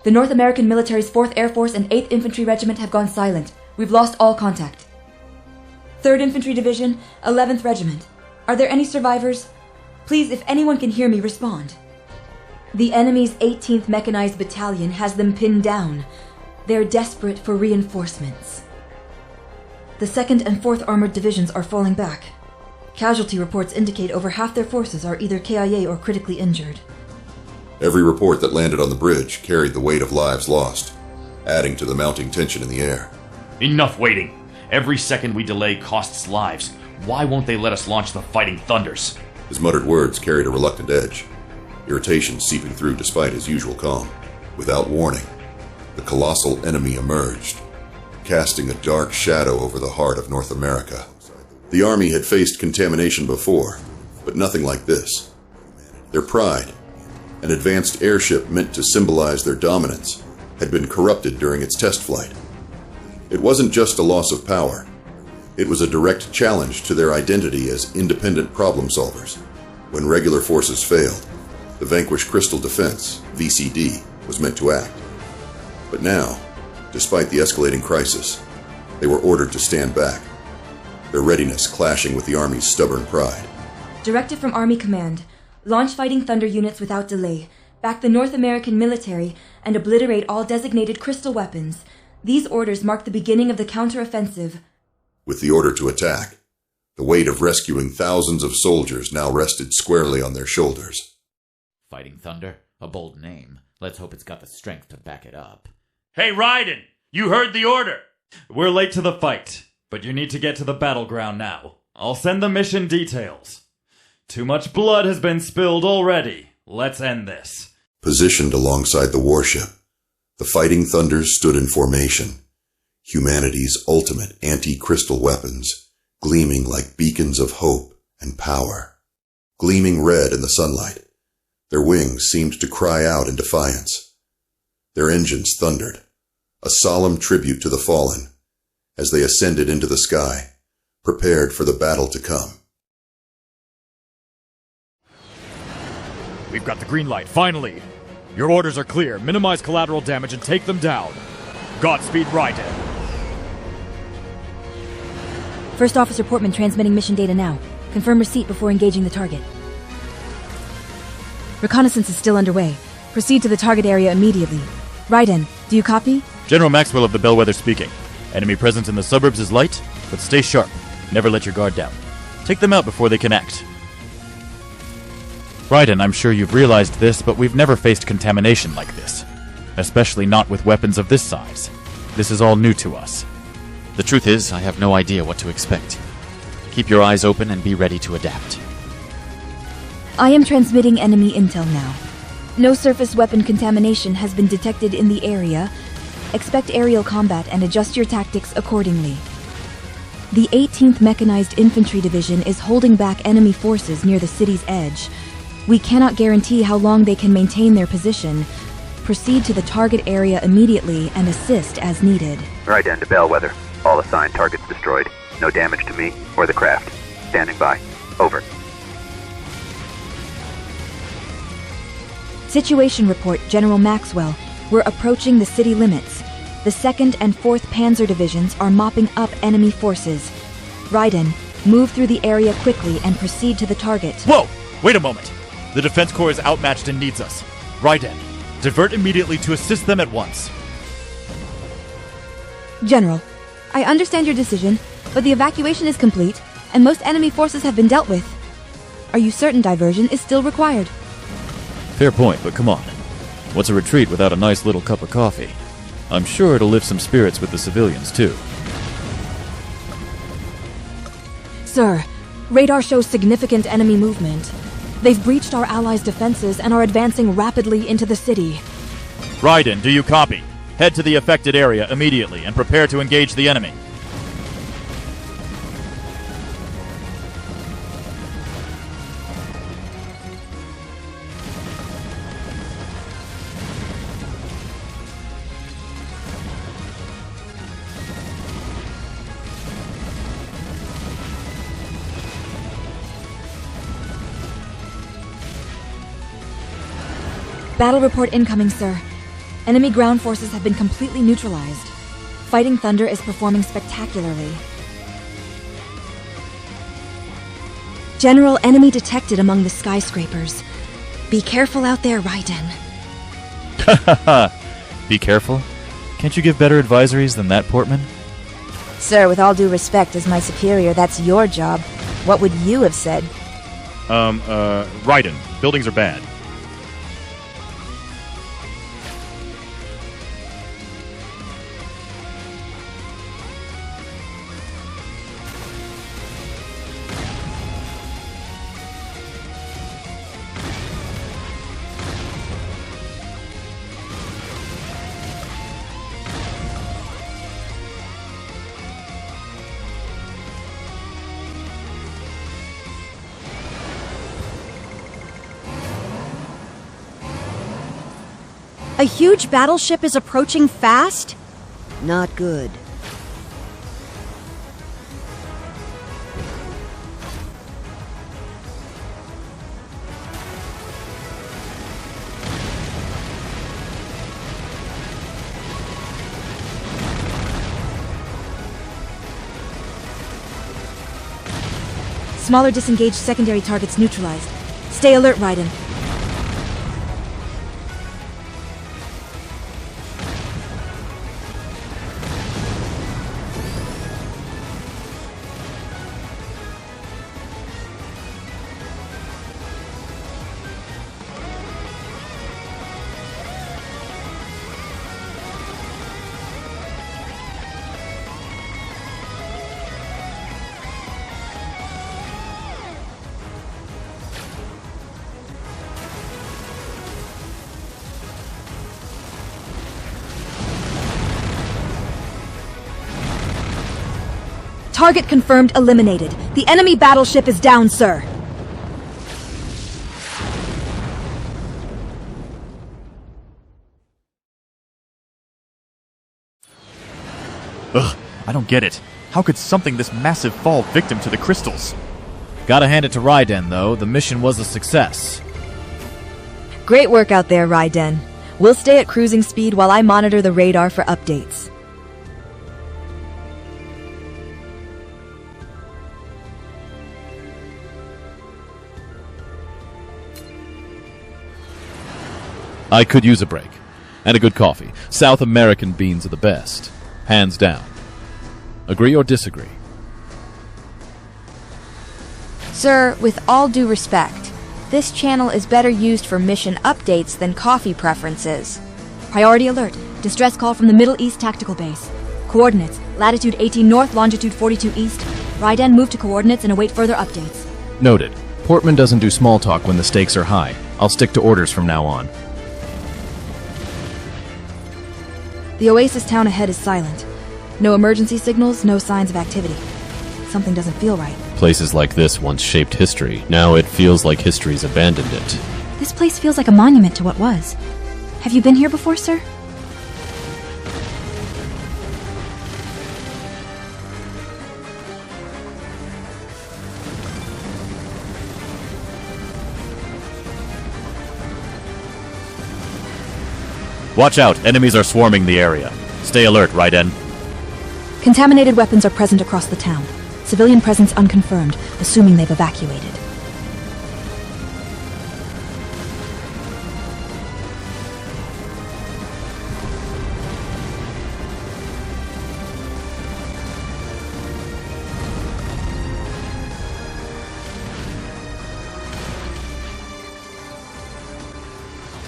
The North American military's 4th Air Force and 8th Infantry Regiment have gone silent. We've lost all contact. 3rd Infantry Division, 11th Regiment. Are there any survivors? Please, if anyone can hear me, respond. The enemy's 18th Mechanized Battalion has them pinned down. They're desperate for reinforcements. The 2nd and 4th Armored Divisions are falling back. Casualty reports indicate over half their forces are either KIA or critically injured. Every report that landed on the bridge carried the weight of lives lost, adding to the mounting tension in the air. Enough waiting. Every second we delay costs lives. Why won't they let us launch the Fighting Thunders? His muttered words carried a reluctant edge, irritation seeping through despite his usual calm. Without warning, the colossal enemy emerged, casting a dark shadow over the heart of North America. The army had faced contamination before, but nothing like this. Their pride, an advanced airship meant to symbolize their dominance, had been corrupted during its test flight. It wasn't just a loss of power. It was a direct challenge to their identity as independent problem solvers. When regular forces failed, the Vanquished Crystal Defense, VCD, was meant to act. But now, despite the escalating crisis, they were ordered to stand back, their readiness clashing with the Army's stubborn pride. Directive from Army Command. Launch Fighting Thunder units without delay. Back the North American military and obliterate all designated crystal weapons. These orders mark the beginning of the counteroffensive. With the order to attack, the weight of rescuing thousands of soldiers now rested squarely on their shoulders. Fighting Thunder? A bold name. Let's hope it's got the strength to back it up. Hey, Raiden! You heard the order! We're late to the fight, but you need to get to the battleground now. I'll send the mission details. Too much blood has been spilled already. Let's end this. Positioned alongside the warship, the Fighting Thunders stood in formation, humanity's ultimate anti-crystal weapons, gleaming like beacons of hope and power. Gleaming red in the sunlight, their wings seemed to cry out in defiance. Their engines thundered, a solemn tribute to the fallen, as they ascended into the sky, prepared for the battle to come. We've got the green light, finally! Your orders are clear. Minimize collateral damage and take them down. Godspeed, Raiden. First Officer Portman transmitting mission data now. Confirm receipt before engaging the target. Reconnaissance is still underway. Proceed to the target area immediately. Raiden, do you copy? General Maxwell of the Bellwether speaking. Enemy presence in the suburbs is light, but stay sharp. Never let your guard down. Take them out before they can act. Raiden, I'm sure you've realized this, but we've never faced contamination like this. Especially not with weapons of this size. This is all new to us. The truth is, I have no idea what to expect. Keep your eyes open and be ready to adapt. I am transmitting enemy intel now. No surface weapon contamination has been detected in the area. Expect aerial combat and adjust your tactics accordingly. The 18th Mechanized Infantry Division is holding back enemy forces near the city's edge. We cannot guarantee how long they can maintain their position. Proceed to the target area immediately and assist as needed. Raiden to Bellwether. All assigned targets destroyed. No damage to me or the craft. Standing by. Over. Situation report, General Maxwell. We're approaching the city limits. The 2nd and 4th Panzer Divisions are mopping up enemy forces. Raiden, move through the area quickly and proceed to the target. Whoa! Wait a moment! The Defense Corps is outmatched and needs us. Raiden, divert immediately to assist them at once. General, I understand your decision, but the evacuation is complete, and most enemy forces have been dealt with. Are you certain diversion is still required? Fair point, but come on. What's a retreat without a nice little cup of coffee? I'm sure it'll lift some spirits with the civilians, too. Sir, radar shows significant enemy movement. They've breached our allies' defenses and are advancing rapidly into the city. Raiden, do you copy? Head to the affected area immediately and prepare to engage the enemy. Battle report incoming, sir. Enemy ground forces have been completely neutralized. Fighting Thunder is performing spectacularly. General, enemy detected among the skyscrapers. Be careful out there, Raiden. Be careful? Can't you give better advisories than that, Portman? Sir, with all due respect, as my superior, that's your job. What would you have said? Raiden, buildings are bad. A huge battleship is approaching fast? Not good. Smaller disengaged secondary targets neutralized. Stay alert, Raiden. Target confirmed eliminated. The enemy battleship is down, sir. Ugh, I don't get it. How could something this massive fall victim to the crystals? Gotta hand it to Raiden, though. The mission was a success. Great work out there, Raiden. We'll stay at cruising speed while I monitor the radar for updates. I could use a break. And a good coffee. South American beans are the best. Hands down. Agree or disagree? Sir, with all due respect, this channel is better used for mission updates than coffee preferences. Priority alert. Distress call from the Middle East Tactical Base. Coordinates: latitude 18 north, longitude 42 east. Raiden, move to coordinates and await further updates. Noted. Portman doesn't do small talk when the stakes are high. I'll stick to orders from now on. The Oasis town ahead is silent. No emergency signals, no signs of activity. Something doesn't feel right. Places like this once shaped history. Now it feels like history's abandoned it. This place feels like a monument to what was. Have you been here before, sir? Watch out, enemies are swarming the area. Stay alert, Raiden. Contaminated weapons are present across the town. Civilian presence unconfirmed, assuming they've evacuated.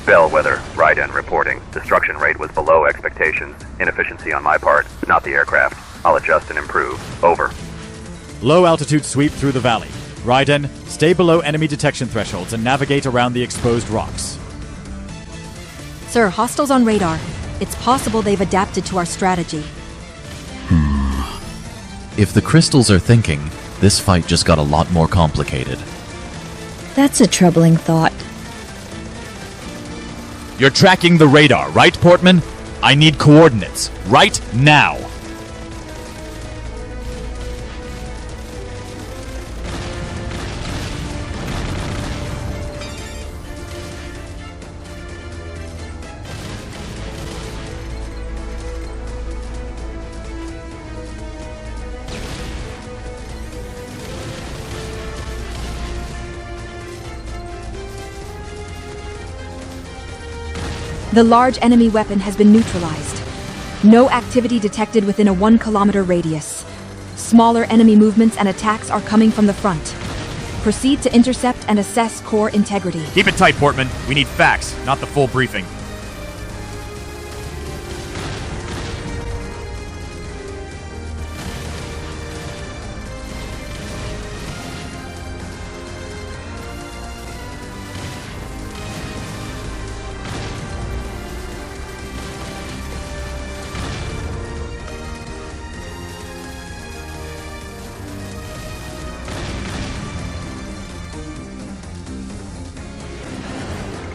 Bellwether, Raiden reporting. Destruction rate was below expectations. Inefficiency on my part, not the aircraft. I'll adjust and improve. Over. Low altitude sweep through the valley. Raiden, stay below enemy detection thresholds and navigate around the exposed rocks. Sir, hostiles on radar. It's possible they've adapted to our strategy. If the crystals are thinking, this fight just got a lot more complicated. That's a troubling thought. You're tracking the radar, right, Portman? I need coordinates. Right now. The large enemy weapon has been neutralized. No activity detected within a 1-kilometer radius. Smaller enemy movements and attacks are coming from the front. Proceed to intercept and assess core integrity. Keep it tight, Portman. We need facts, not the full briefing.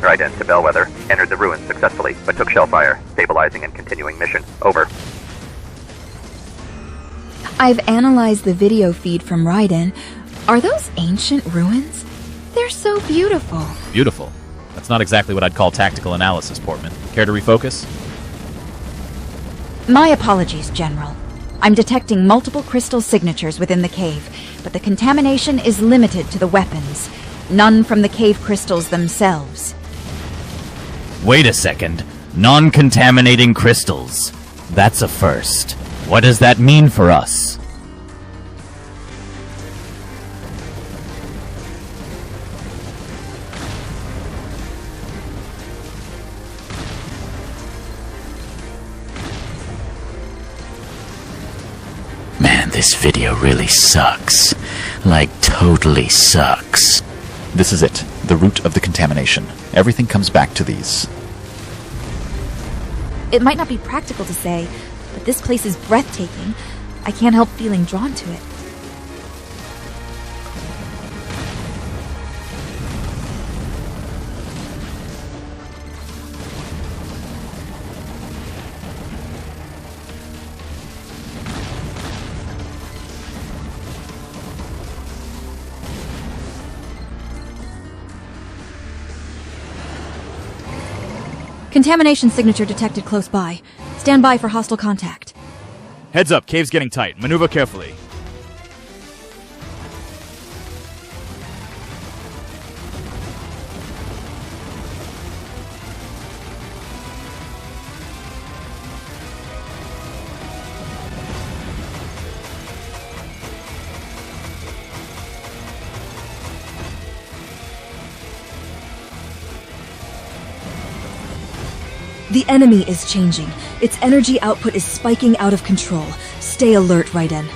Raiden to Bellwether. Entered the ruins successfully, but took shell fire. Stabilizing and continuing mission. Over. I've analyzed the video feed from Raiden. Are those ancient ruins? They're so beautiful. Beautiful. That's not exactly what I'd call tactical analysis, Portman. Care to refocus? My apologies, General. I'm detecting multiple crystal signatures within the cave, but the contamination is limited to the weapons. None from the cave crystals themselves. Wait a second. Non-contaminating crystals. That's a first. What does that mean for us? Man, this video really sucks. Like, totally sucks. This is it. The root of the contamination. Everything comes back to these. It might not be practical to say, but this place is breathtaking. I can't help feeling drawn to it. Contamination signature detected close by. Stand by for hostile contact. Heads up, cave's getting tight. Maneuver carefully. The enemy is changing. Its energy output is spiking out of control. Stay alert, Raiden.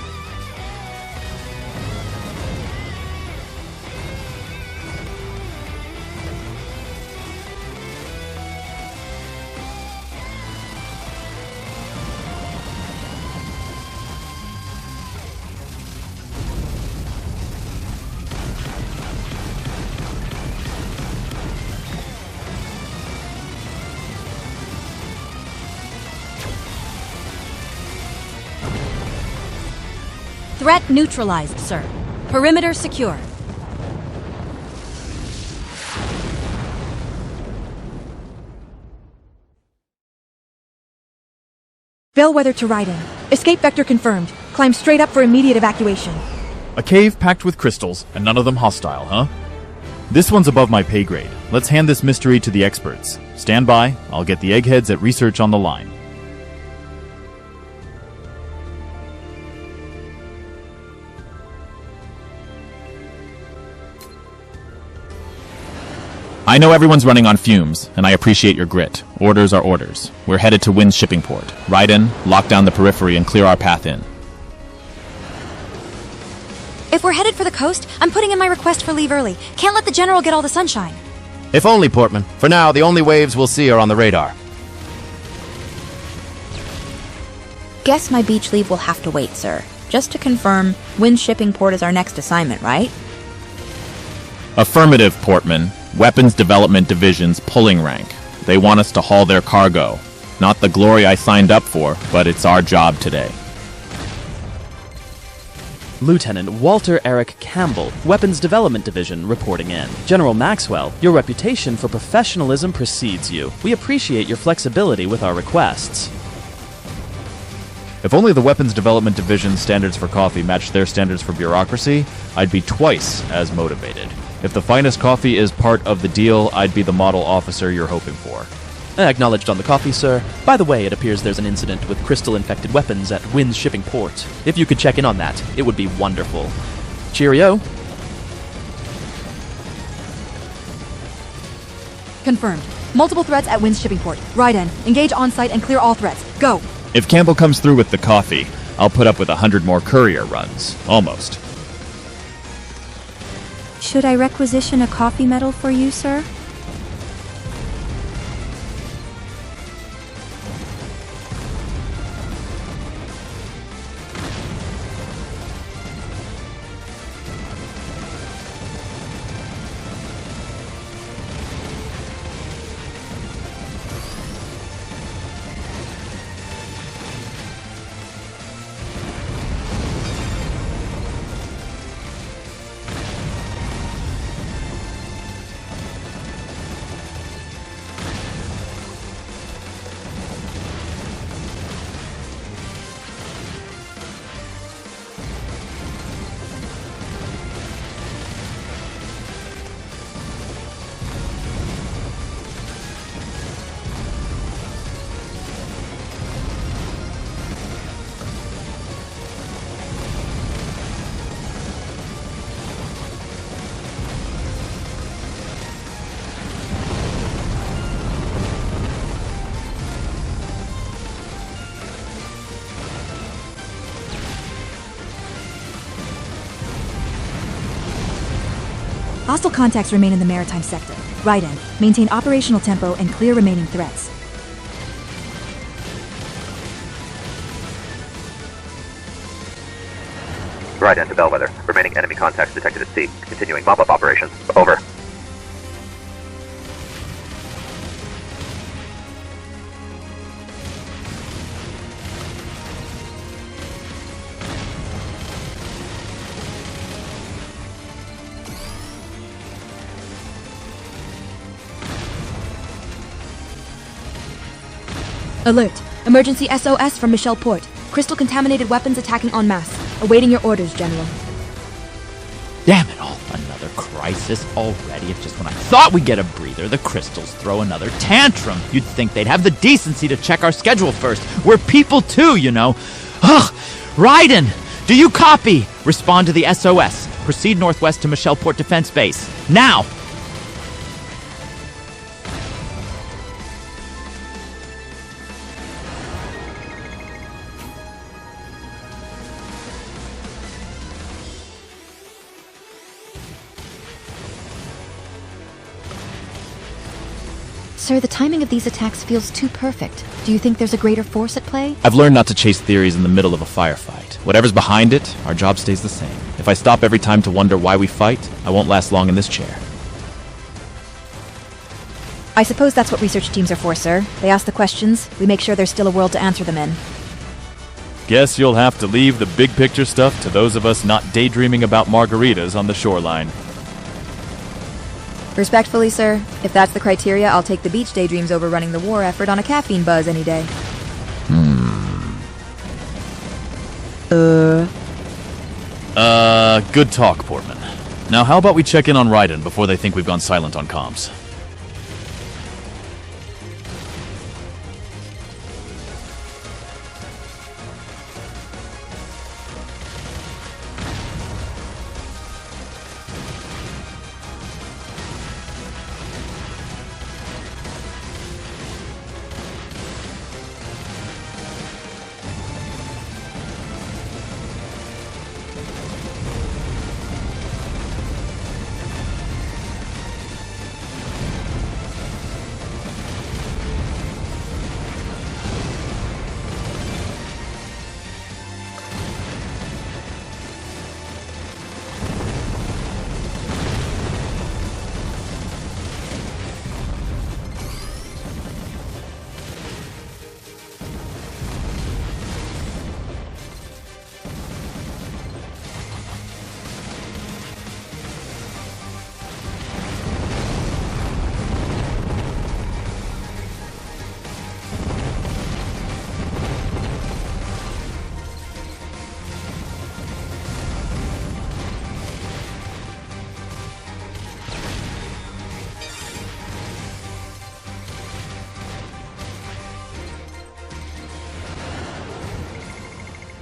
Threat neutralized, sir. Perimeter secure. Bellwether to Raiden. Escape vector confirmed. Climb straight up for immediate evacuation. A cave packed with crystals, and none of them hostile, huh? This one's above my pay grade. Let's hand this mystery to the experts. Stand by. I'll get the eggheads at research on the line. I know everyone's running on fumes, and I appreciate your grit. Orders are orders. We're headed to Wynn's shipping port. Raiden, lock down the periphery and clear our path in. If we're headed for the coast, I'm putting in my request for leave early. Can't let the General get all the sunshine. If only, Portman. For now, the only waves we'll see are on the radar. Guess my beach leave will have to wait, sir. Just to confirm, Wynn's shipping port is our next assignment, right? Affirmative, Portman. Weapons Development Division's pulling rank. They want us to haul their cargo. Not the glory I signed up for, but it's our job today. Lieutenant Walter Eric Campbell, Weapons Development Division, reporting in. General Maxwell, your reputation for professionalism precedes you. We appreciate your flexibility with our requests. If only the Weapons Development Division's standards for coffee matched their standards for bureaucracy, I'd be twice as motivated. If the finest coffee is part of the deal, I'd be the model officer you're hoping for. Acknowledged on the coffee, sir. By the way, it appears there's an incident with crystal-infected weapons at Wynn's shipping port. If you could check in on that, it would be wonderful. Cheerio. Confirmed. Multiple threats at Wynn's shipping port. Raiden, engage on-site and clear all threats. Go! If Campbell comes through with the coffee, I'll put up with 100 more courier runs. Almost. Should I requisition a coffee medal for you, sir? Hostile contacts remain in the maritime sector. Raiden, maintain operational tempo and clear remaining threats. Raiden to Bellwether. Remaining enemy contacts detected at sea. Continuing mop-up operations. Over. Alert! Emergency SOS from Michelle Port. Crystal-contaminated weapons attacking en masse. Awaiting your orders, General. Damn it all. Another crisis already. It's just when I thought we'd get a breather, the crystals throw another tantrum. You'd think they'd have the decency to check our schedule first. We're people too, you know. Ugh! Raiden! Do you copy? Respond to the SOS. Proceed northwest to Michelle Port Defense Base. Now! Sir, the timing of these attacks feels too perfect. Do you think there's a greater force at play? I've learned not to chase theories in the middle of a firefight. Whatever's behind it, our job stays the same. If I stop every time to wonder why we fight, I won't last long in this chair. I suppose that's what research teams are for, sir. They ask the questions, we make sure there's still a world to answer them in. Guess you'll have to leave the big picture stuff to those of us not daydreaming about margaritas on the shoreline. Respectfully, sir, if that's the criteria, I'll take the beach daydreams over running the war effort on a caffeine buzz any day. Good talk, Portman. Now how about we check in on Raiden before they think we've gone silent on comms?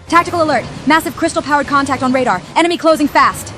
Tactical alert. Massive crystal-powered contact on radar. Enemy closing fast.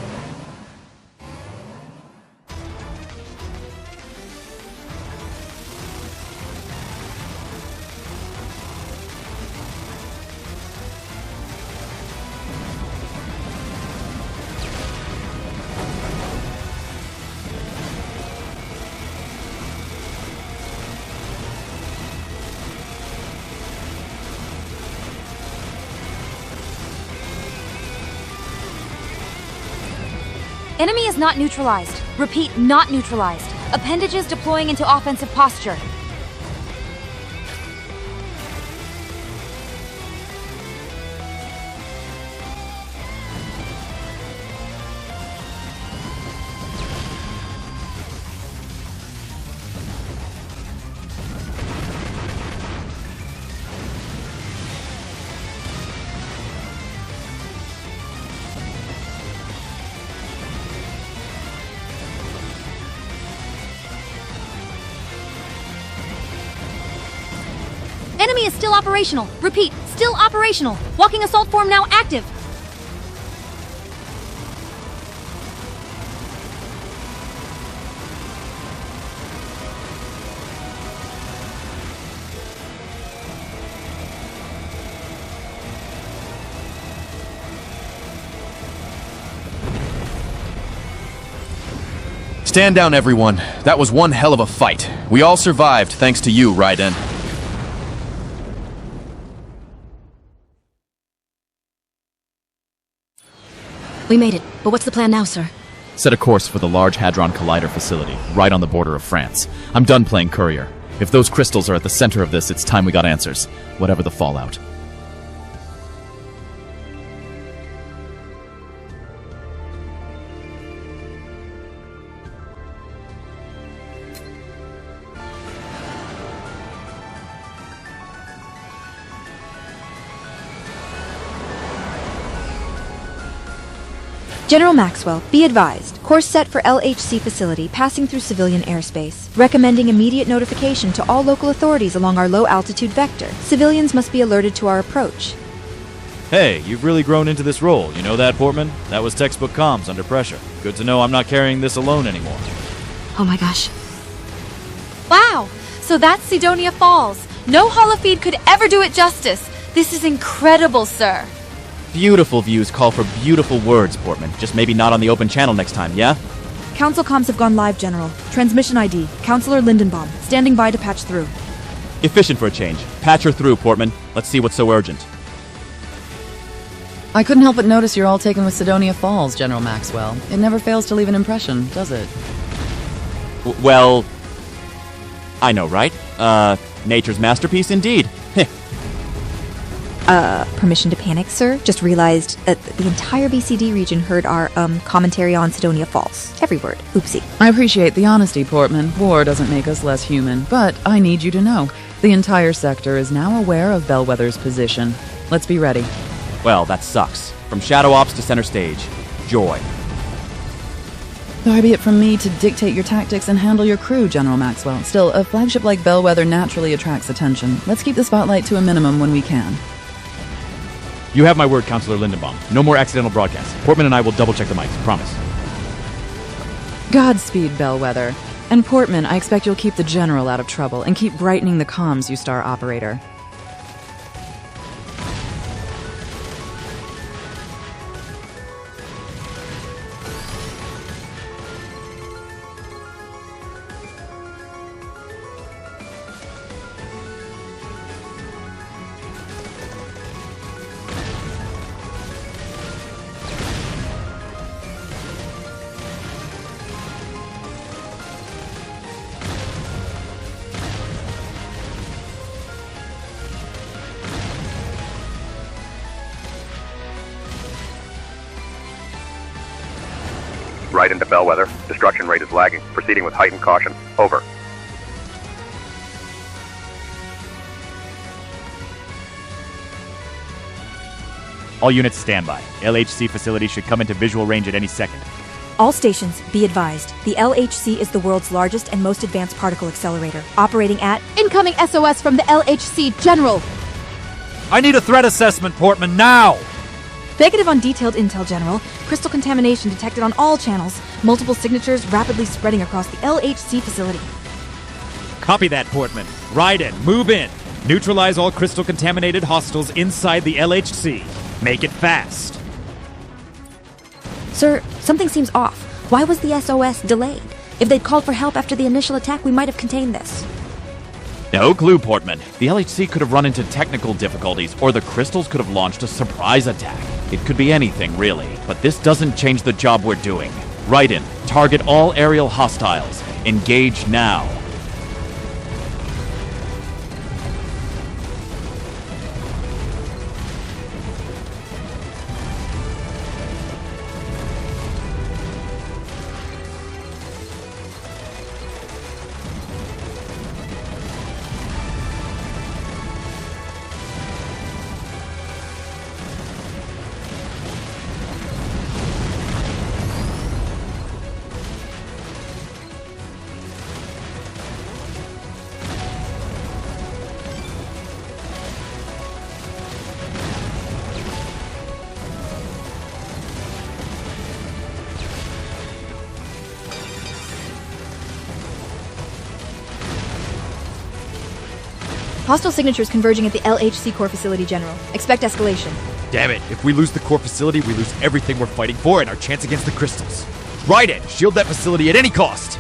Enemy is not neutralized. Repeat, not neutralized. Appendages deploying into offensive posture. Enemy is still operational. Repeat, still operational. Walking assault form now active. Stand down, everyone. That was one hell of a fight. We all survived thanks to you, Raiden. We made it, but what's the plan now, sir? Set a course for the Large Hadron Collider facility, right on the border of France. I'm done playing courier. If those crystals are at the center of this, it's time we got answers, whatever the fallout. General Maxwell, be advised. Course set for LHC facility passing through civilian airspace. Recommending immediate notification to all local authorities along our low-altitude vector. Civilians must be alerted to our approach. Hey, you've really grown into this role. You know that, Portman? That was textbook comms under pressure. Good to know I'm not carrying this alone anymore. Oh my gosh. Wow! So that's Sidonia Falls. No holofeed could ever do it justice. This is incredible, sir. Beautiful views call for beautiful words, Portman. Just maybe not on the open channel next time, yeah? Council comms have gone live, General. Transmission ID. Counselor Lindenbaum. Standing by to patch through. Efficient for a change. Patch her through, Portman. Let's see what's so urgent. I couldn't help but notice you're all taken with Sidonia Falls, General Maxwell. It never fails to leave an impression, does it? Well... I know, right? Nature's masterpiece indeed. Permission to panic, sir? Just realized that the entire BCD region heard our, commentary on Sidonia Falls. Every word. Oopsie. I appreciate the honesty, Portman. War doesn't make us less human, but I need you to know. The entire sector is now aware of Bellwether's position. Let's be ready. Well, that sucks. From Shadow Ops to center stage. Joy. Far be it from me to dictate your tactics and handle your crew, General Maxwell. Still, a flagship like Bellwether naturally attracts attention. Let's keep the spotlight to a minimum when we can. You have my word, Counselor Lindenbaum. No more accidental broadcasts. Portman and I will double-check the mics. Promise. Godspeed, Bellwether. And Portman, I expect you'll keep the General out of trouble and keep brightening the comms, you star operator. Right into Bellwether. Destruction rate is lagging. Proceeding with heightened caution. Over. All units stand by. LHC facility should come into visual range at any second. All stations, be advised. The LHC is the world's largest and most advanced particle accelerator, operating at... Incoming SOS from the LHC, General! I need a threat assessment, Portman, now! Negative on detailed intel, General. Crystal contamination detected on all channels. Multiple signatures rapidly spreading across the LHC facility. Copy that, Portman. Raiden, move in. Neutralize all crystal-contaminated hostiles inside the LHC. Make it fast. Sir, something seems off. Why was the SOS delayed? If they'd called for help after the initial attack, we might have contained this. No clue, Portman. The LHC could have run into technical difficulties, or the crystals could have launched a surprise attack. It could be anything, really. But this doesn't change the job we're doing. Raiden, target all aerial hostiles. Engage now. Hostile signatures converging at the LHC core facility, General. Expect escalation. Damn it, if we lose the core facility, we lose everything we're fighting for and our chance against the crystals. Raiden, shield that facility at any cost!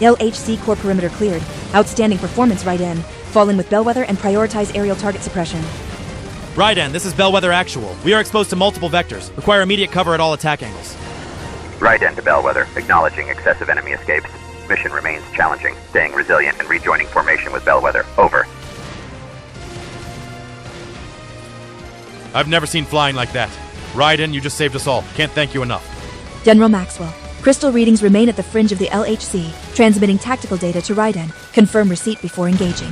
LHC core perimeter cleared. Outstanding performance, Raiden. Fall in with Bellwether and prioritize aerial target suppression. Raiden, this is Bellwether Actual. We are exposed to multiple vectors. Require immediate cover at all attack angles. Raiden to Bellwether, acknowledging excessive enemy escapes. Mission remains challenging, staying resilient and rejoining formation with Bellwether. Over. I've never seen flying like that. Raiden, you just saved us all. Can't thank you enough. General Maxwell. Crystal readings remain at the fringe of the LHC, transmitting tactical data to Raiden. Confirm receipt before engaging.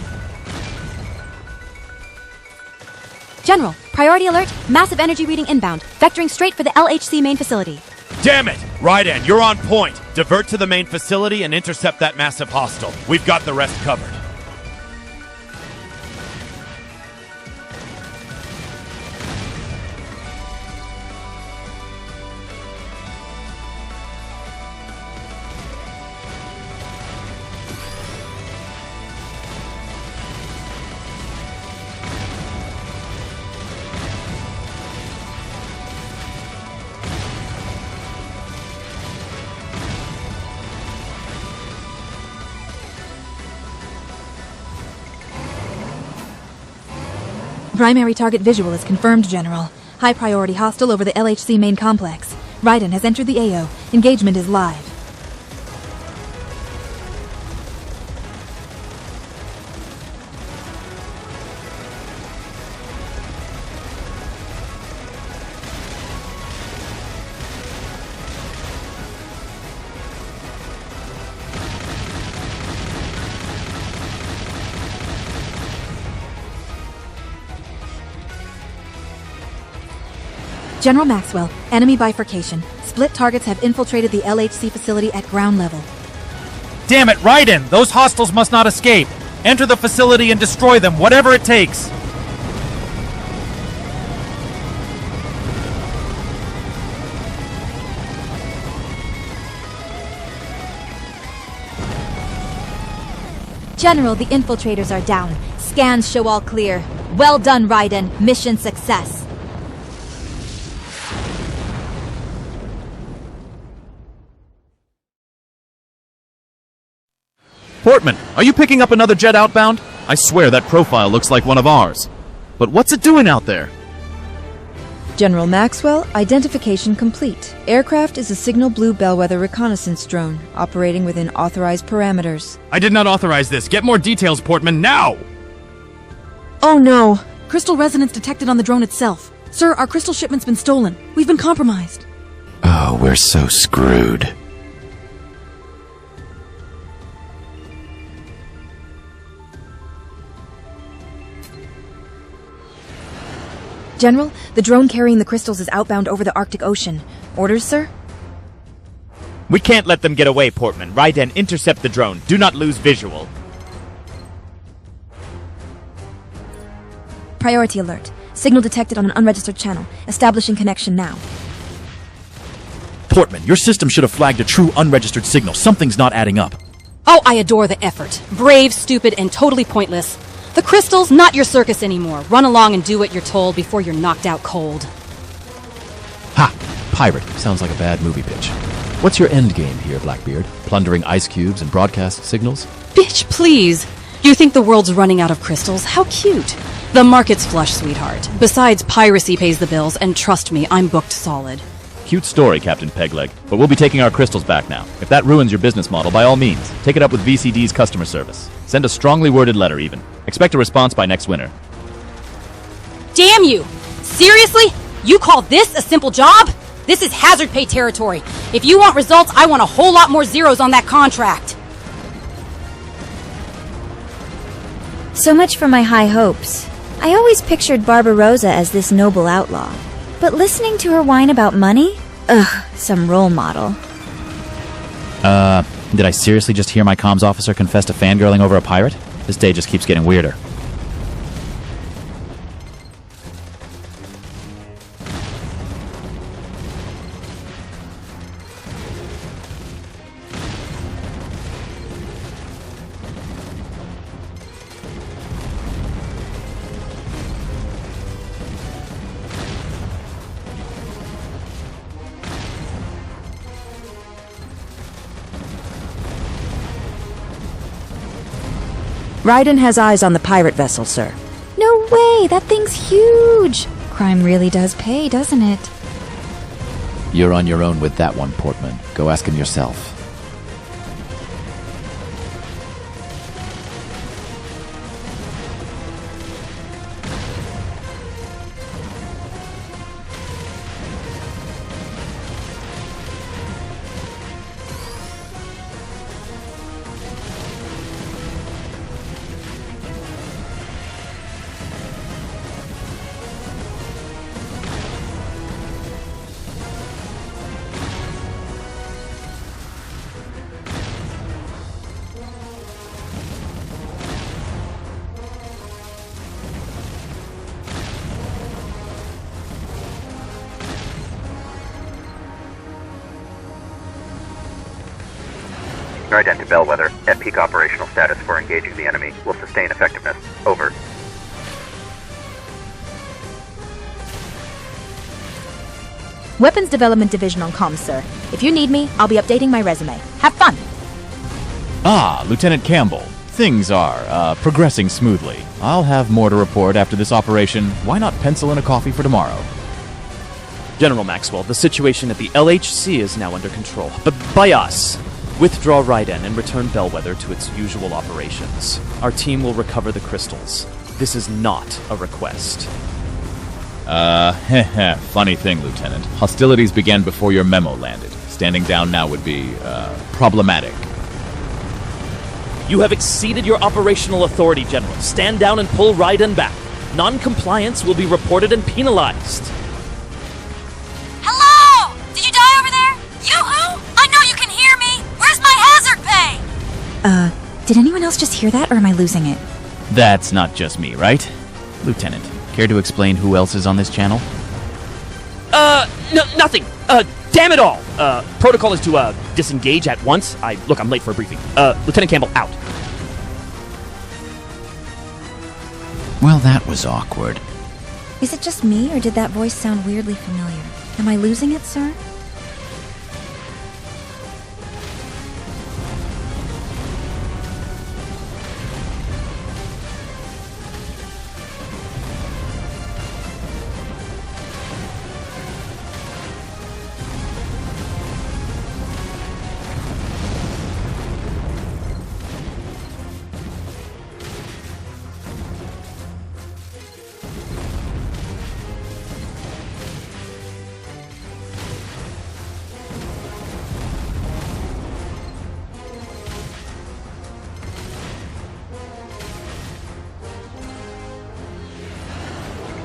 General, priority alert, massive energy reading inbound, vectoring straight for the LHC main facility. Damn it! Raiden, you're on point! Divert to the main facility and intercept that massive hostile. We've got the rest covered. Primary target visual is confirmed, General. High priority hostile over the LHC main complex. Raiden has entered the AO. Engagement is live. General Maxwell, enemy bifurcation. Split targets have infiltrated the LHC facility at ground level. Damn it, Raiden! Those hostiles must not escape! Enter the facility and destroy them, whatever it takes! General, the infiltrators are down. Scans show all clear. Well done, Raiden. Mission success. Portman, are you picking up another jet outbound? I swear that profile looks like one of ours. But what's it doing out there? General Maxwell, identification complete. Aircraft is a signal blue Bellwether reconnaissance drone, operating within authorized parameters. I did not authorize this. Get more details, Portman, now! Oh no! Crystal resonance detected on the drone itself. Sir, our crystal shipment's been stolen. We've been compromised. Oh, we're so screwed. General, the drone carrying the crystals is outbound over the Arctic Ocean. Orders, sir? We can't let them get away, Portman. Raiden, intercept the drone. Do not lose visual. Priority alert. Signal detected on an unregistered channel. Establishing connection now. Portman, your system should have flagged a true unregistered signal. Something's not adding up. Oh, I adore the effort. Brave, stupid, and totally pointless. The crystals, not your circus anymore. Run along and do what you're told before you're knocked out cold. Ha! Pirate. Sounds like a bad movie pitch. What's your end game here, Blackbeard? Plundering ice cubes and broadcast signals? Bitch, please. You think the world's running out of crystals? How cute. The market's flush, sweetheart. Besides, piracy pays the bills, and trust me, I'm booked solid. Cute story, Captain Pegleg, but we'll be taking our crystals back now. If that ruins your business model, by all means, take it up with VCD's customer service. Send a strongly worded letter, even. Expect a response by next winter. Damn you! Seriously? You call this a simple job? This is hazard pay territory. If you want results, I want a whole lot more zeros on that contract. So much for my high hopes. I always pictured Barbarossa as this noble outlaw. But listening to her whine about money? Ugh, some role model. Did I seriously just hear my comms officer confess to fangirling over a pirate? This day just keeps getting weirder. Raiden has eyes on the pirate vessel, sir. No way, that thing's huge. Crime really does pay, doesn't it? You're on your own with that one, Portman. Go ask him yourself. Raiden to Bellwether, at peak operational status for engaging the enemy. Will sustain effectiveness. Over. Weapons Development Division on comms, sir. If you need me, I'll be updating my resume. Have fun! Ah, Lieutenant Campbell. Things are, progressing smoothly. I'll have more to report after this operation. Why not pencil in a coffee for tomorrow? General Maxwell, the situation at the LHC is now under control, but by us. Withdraw Raiden and return Bellwether to its usual operations. Our team will recover the crystals. This is not a request. Funny thing, Lieutenant. Hostilities began before your memo landed. Standing down now would be, problematic. You have exceeded your operational authority, General. Stand down and pull Raiden back. Non-compliance will be reported and penalized. Hello! Did you die over there? Yoo-hoo! I know you can hear me! Where's my hazard pay? Did anyone else just hear that, or am I losing it? That's not just me, right? Lieutenant, care to explain who else is on this channel? Nothing. Damn it all. Protocol is to, disengage at once. Look, I'm late for a briefing. Lieutenant Campbell, out. Well, that was awkward. Is it just me, or did that voice sound weirdly familiar? Am I losing it, sir?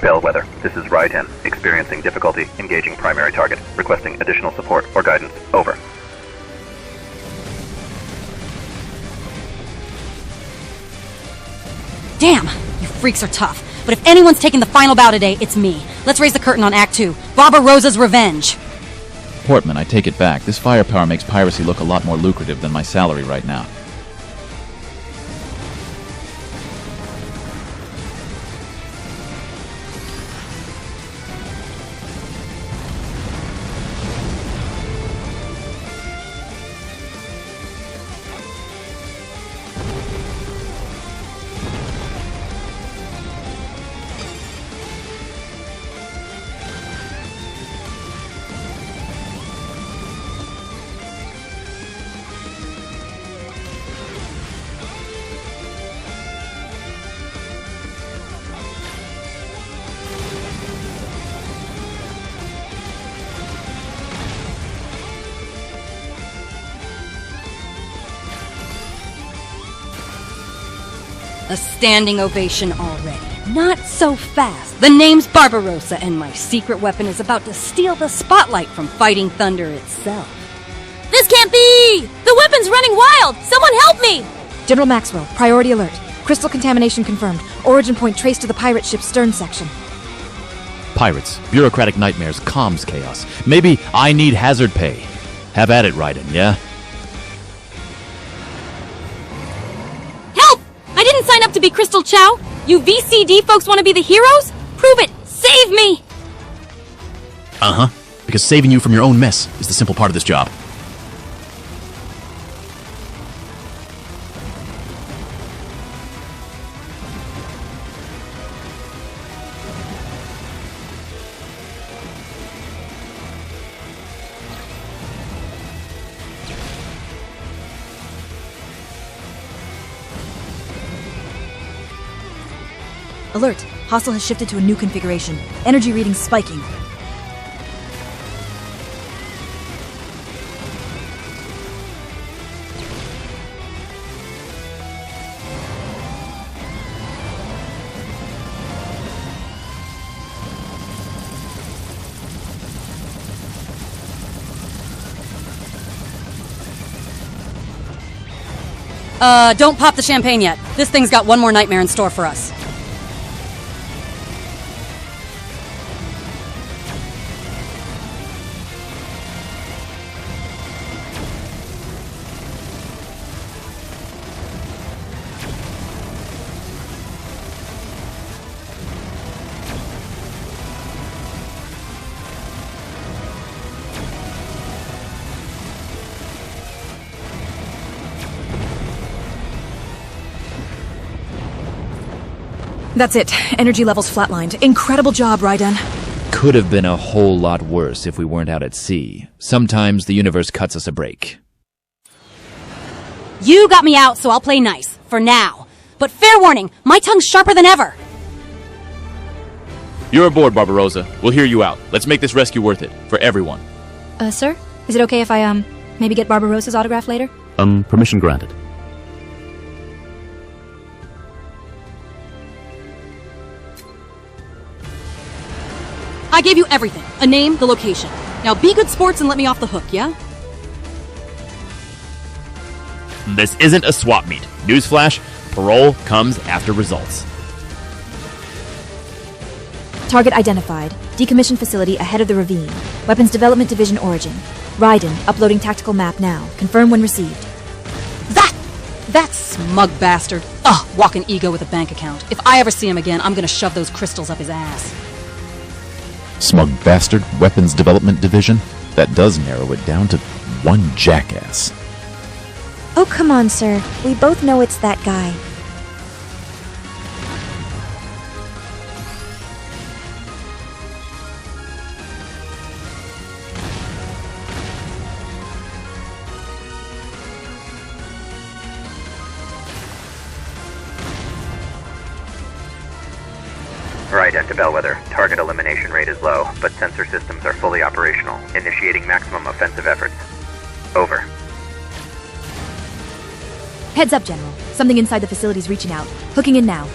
Bellwether, this is Raiden, experiencing difficulty engaging primary target, requesting additional support or guidance. Over. Damn, you freaks are tough. But if anyone's taking the final bow today, it's me. Let's raise the curtain on Act 2. Barbarosa's revenge. Portman, I take it back. This firepower makes piracy look a lot more lucrative than my salary right now. A standing ovation already. Not so fast. The name's Barbarossa, and my secret weapon is about to steal the spotlight from Fighting Thunder itself. This can't be! The weapon's running wild! Someone help me! General Maxwell, priority alert. Crystal contamination confirmed. Origin point traced to the pirate ship's stern section. Pirates, bureaucratic nightmares, comms chaos. Maybe I need hazard pay. Have at it, Raiden, yeah? Help! I didn't sign up to be Crystal Chow! You VCD folks want to be the heroes? Prove it! Save me! Uh-huh. Because saving you from your own mess is the simple part of this job. Alert! Hostile has shifted to a new configuration. Energy readings spiking. Don't pop the champagne yet. This thing's got one more nightmare in store for us. That's it. Energy levels flatlined. Incredible job, Raiden. Could have been a whole lot worse if we weren't out at sea. Sometimes the universe cuts us a break. You got me out, so I'll play nice. For now. But fair warning, my tongue's sharper than ever. You're aboard, Barbarossa. We'll hear you out. Let's make this rescue worth it. For everyone. Sir? Is it okay if I, maybe get Barbarossa's autograph later? Permission granted. I gave you everything. A name, the location. Now be good sports and let me off the hook, yeah? This isn't a swap meet. Newsflash, parole comes after results. Target identified. Decommissioned facility ahead of the ravine. Weapons Development Division origin. Raiden, uploading tactical map now. Confirm when received. That smug bastard. Ugh, walking ego with a bank account. If I ever see him again, I'm gonna shove those crystals up his ass. Smug bastard, Weapons Development Division? That does narrow it down to one jackass. Oh, come on, sir. We both know it's that guy. Raiden to Bellwether. Target elimination rate is low, but sensor systems are fully operational. Initiating maximum offensive efforts. Over. Heads up, General. Something inside the facility's reaching out. Hooking in now.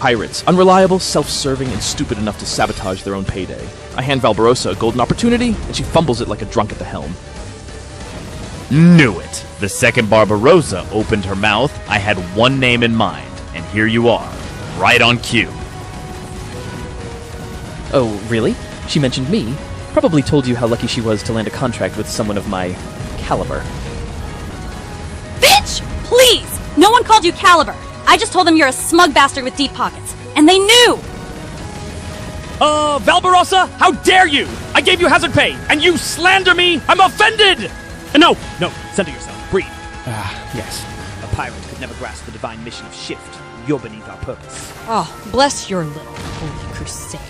Pirates, unreliable, self-serving, and stupid enough to sabotage their own payday. I hand Valbarossa a golden opportunity, and she fumbles it like a drunk at the helm. Knew it. The second Barbarossa opened her mouth, I had one name in mind, and here you are, right on cue. Oh, really? She mentioned me? Probably told you how lucky she was to land a contract with someone of my caliber. Bitch! Please! No one called you caliber. I just told them you're a smug bastard with deep pockets. And they knew! Valbarossa, how dare you! I gave you hazard pay, and you slander me! I'm offended! No, center yourself. Breathe. Yes. A pirate could never grasp the divine mission of shift. You're beneath our purpose. Oh, bless your little holy crusade.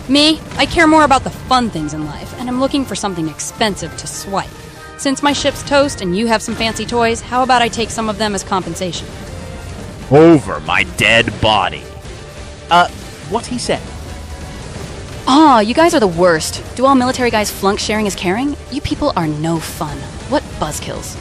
Me, I care more about the fun things in life, and I'm looking for something expensive to swipe. Since my ship's toast and you have some fancy toys, how about I take some of them as compensation? Over my dead body. What he said. Aw, you guys are the worst. Do all military guys flunk sharing is caring? You people are no fun. What buzzkills.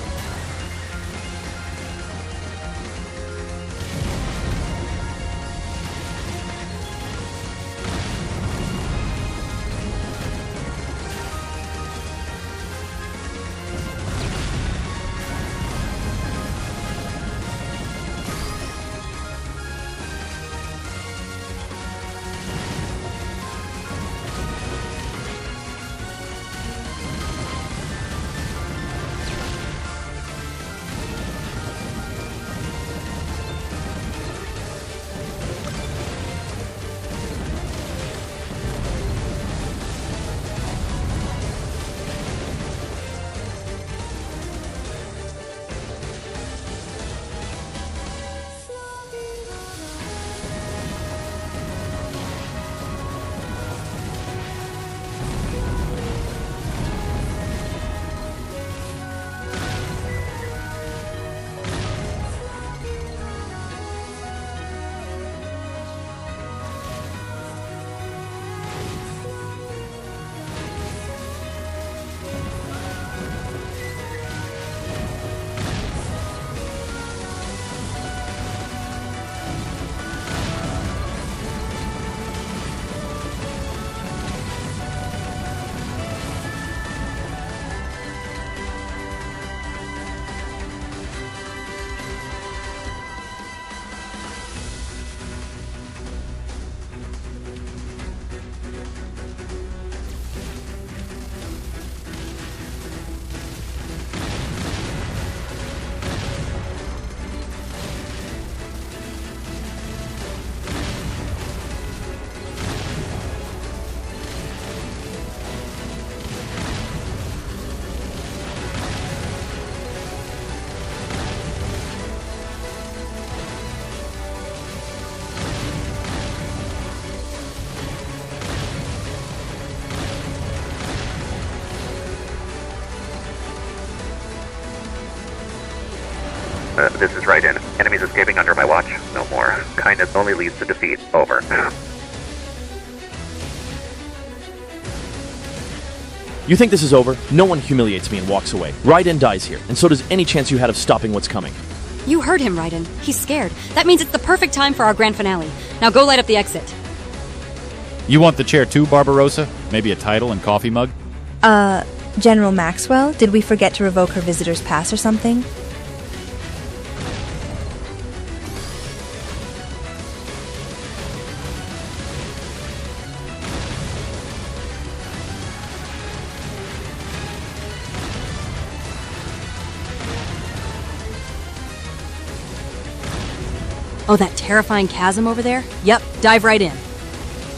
This is Raiden. Enemies escaping under my watch? No more. Kindness only leads to defeat. Over. You think this is over? No one humiliates me and walks away. Raiden dies here, and so does any chance you had of stopping what's coming. You heard him, Raiden. He's scared. That means it's the perfect time for our grand finale. Now go light up the exit. You want the chair too, Barbarossa? Maybe a title and coffee mug? General Maxwell? Did we forget to revoke her visitor's pass or something? Oh, that terrifying chasm over there? Yep, dive right in.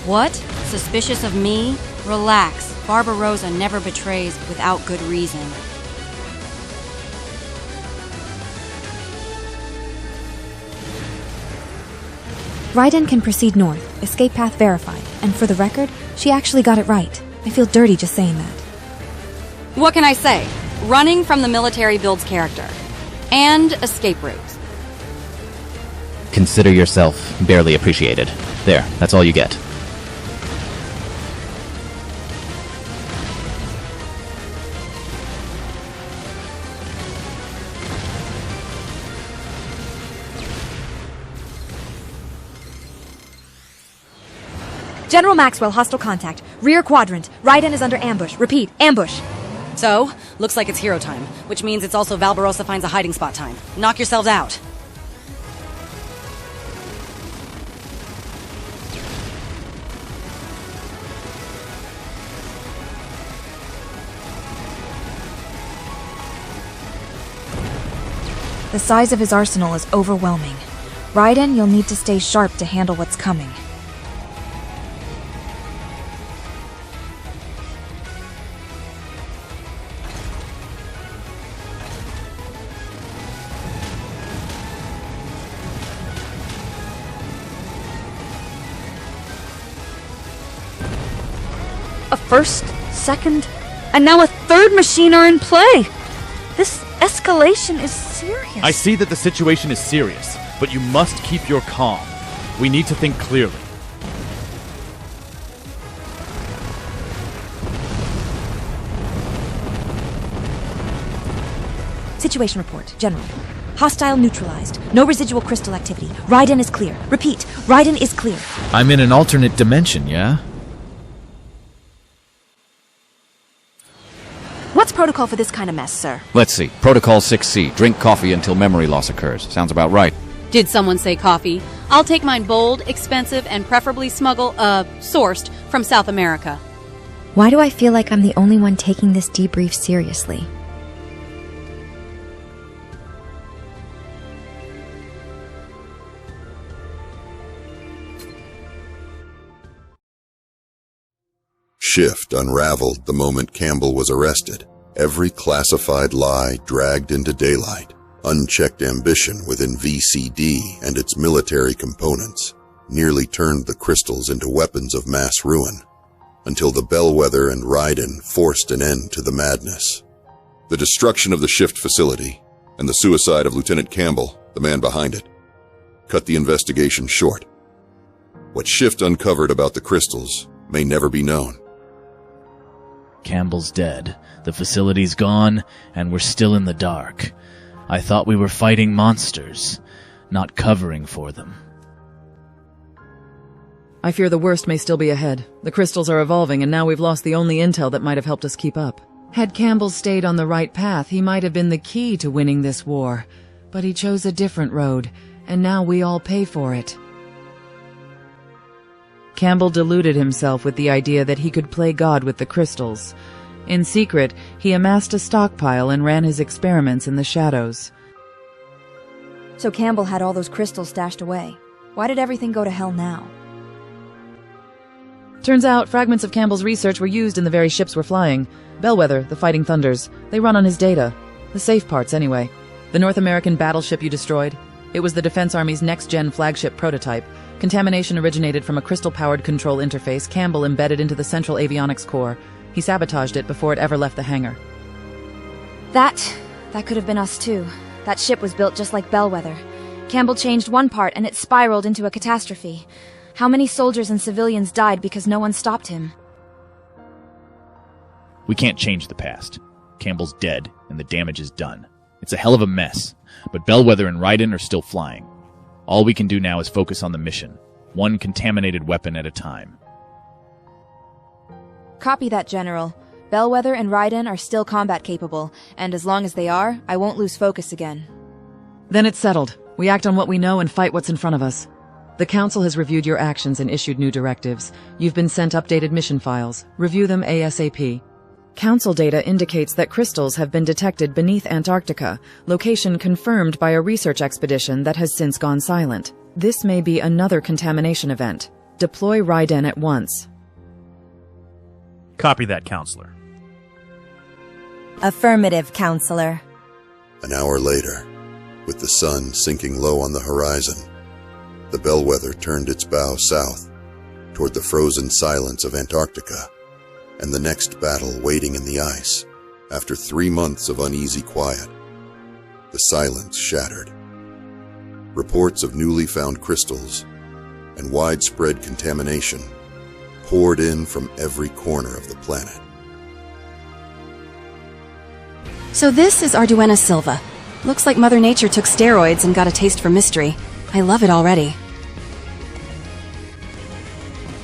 What? Suspicious of me? Relax. Barbarossa never betrays without good reason. Raiden can proceed north, escape path verified, and for the record, she actually got it right. I feel dirty just saying that. What can I say? Running from the military builds character. And escape routes. Consider yourself barely appreciated. There, that's all you get. General Maxwell, hostile contact. Rear quadrant. Raiden is under ambush. Repeat, ambush. So, looks like it's hero time, which means it's also Valbarossa finds a hiding spot time. Knock yourselves out. The size of his arsenal is overwhelming. Raiden, you'll need to stay sharp to handle what's coming. A first, second, and now a third machine are in play. This escalation is serious. I see that the situation is serious, but you must keep your calm. We need to think clearly. Situation report, General. Hostile neutralized. No residual crystal activity. Raiden is clear. Repeat, Raiden is clear. I'm in an alternate dimension, yeah? What's protocol for this kind of mess, sir? Let's see. Protocol 6C. Drink coffee until memory loss occurs. Sounds about right. Did someone say coffee? I'll take mine bold, expensive, and preferably sourced from South America. Why do I feel like I'm the only one taking this debrief seriously? Shift unraveled the moment Campbell was arrested. Every classified lie dragged into daylight. Unchecked ambition within VCD and its military components nearly turned the crystals into weapons of mass ruin, until the Bellwether and Raiden forced an end to the madness. The destruction of the Shift facility and the suicide of Lieutenant Campbell, the man behind it, cut the investigation short. What Shift uncovered about the crystals may never be known. Campbell's dead, the facility's gone, and we're still in the dark. I thought we were fighting monsters, not covering for them. I fear the worst may still be ahead. The crystals are evolving, and now we've lost the only intel that might have helped us keep up. Had Campbell stayed on the right path, he might have been the key to winning this war. But he chose a different road, and now we all pay for it. Campbell deluded himself with the idea that he could play God with the crystals. In secret, he amassed a stockpile and ran his experiments in the shadows. So Campbell had all those crystals stashed away. Why did everything go to hell now? Turns out, fragments of Campbell's research were used in the very ships we're flying. Bellwether, the Fighting Thunders, they run on his data. The safe parts, anyway. The North American battleship you destroyed. It was the Defense Army's next-gen flagship prototype. Contamination originated from a crystal-powered control interface Campbell embedded into the central avionics core. He sabotaged it before it ever left the hangar. That could have been us too. That ship was built just like Bellwether. Campbell changed one part and it spiraled into a catastrophe. How many soldiers and civilians died because no one stopped him? We can't change the past. Campbell's dead, and the damage is done. It's a hell of a mess, but Bellwether and Raiden are still flying. All we can do now is focus on the mission, one contaminated weapon at a time. Copy that, General. Bellwether and Raiden are still combat capable, and as long as they are, I won't lose focus again. Then it's settled. We act on what we know and fight what's in front of us. The Council has reviewed your actions and issued new directives. You've been sent updated mission files. Review them ASAP. Council data indicates that crystals have been detected beneath Antarctica, location confirmed by a research expedition that has since gone silent. This may be another contamination event. Deploy Raiden at once. Copy that, Counselor. Affirmative, Counselor. An hour later, with the sun sinking low on the horizon, the Bellwether turned its bow south, toward the frozen silence of Antarctica, and the next battle waiting in the ice. After 3 months of uneasy quiet, the silence shattered. Reports of newly found crystals and widespread contamination poured in from every corner of the planet. So this is Arduena Silva. Looks like Mother Nature took steroids and got a taste for mystery. I love it already.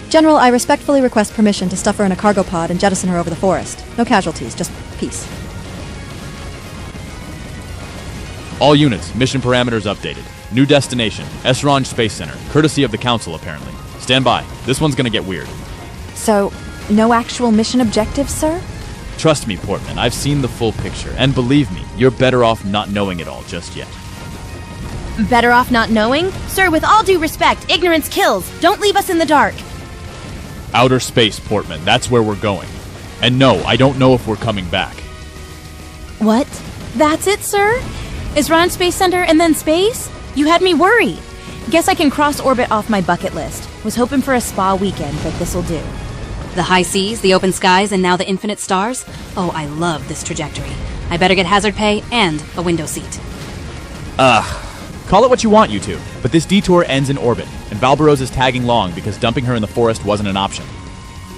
General, I respectfully request permission to stuff her in a cargo pod and jettison her over the forest. No casualties, just peace. All units, mission parameters updated. New destination, Esrange Space Center, courtesy of the Council, apparently. Stand by. This one's gonna get weird. So, no actual mission objectives, sir? Trust me, Portman, I've seen the full picture, and believe me, you're better off not knowing it all just yet. Better off not knowing? Sir, with all due respect, ignorance kills. Don't leave us in the dark. Outer space, Portman, that's where we're going. And no, I don't know if we're coming back. What? That's it, sir? Esrange Space Center and then space? You had me worried. Guess I can cross orbit off my bucket list. Was hoping for a spa weekend, but this'll do. The high seas, the open skies, and now the infinite stars? Oh, I love this trajectory. I better get hazard pay and a window seat. Call it what you want, you two, but this detour ends in orbit, and Valbarosa's tagging along because dumping her in the forest wasn't an option.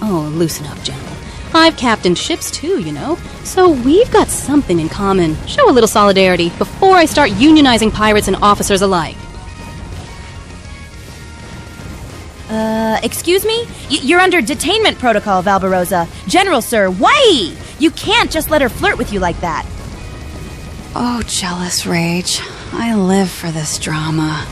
Oh, loosen up, General. I've captained ships too, you know. So we've got something in common. Show a little solidarity before I start unionizing pirates and officers alike. Excuse me? You're under detainment protocol, Valbarosa. General, sir, why? You can't just let her flirt with you like that. Oh, jealous rage. I live for this drama.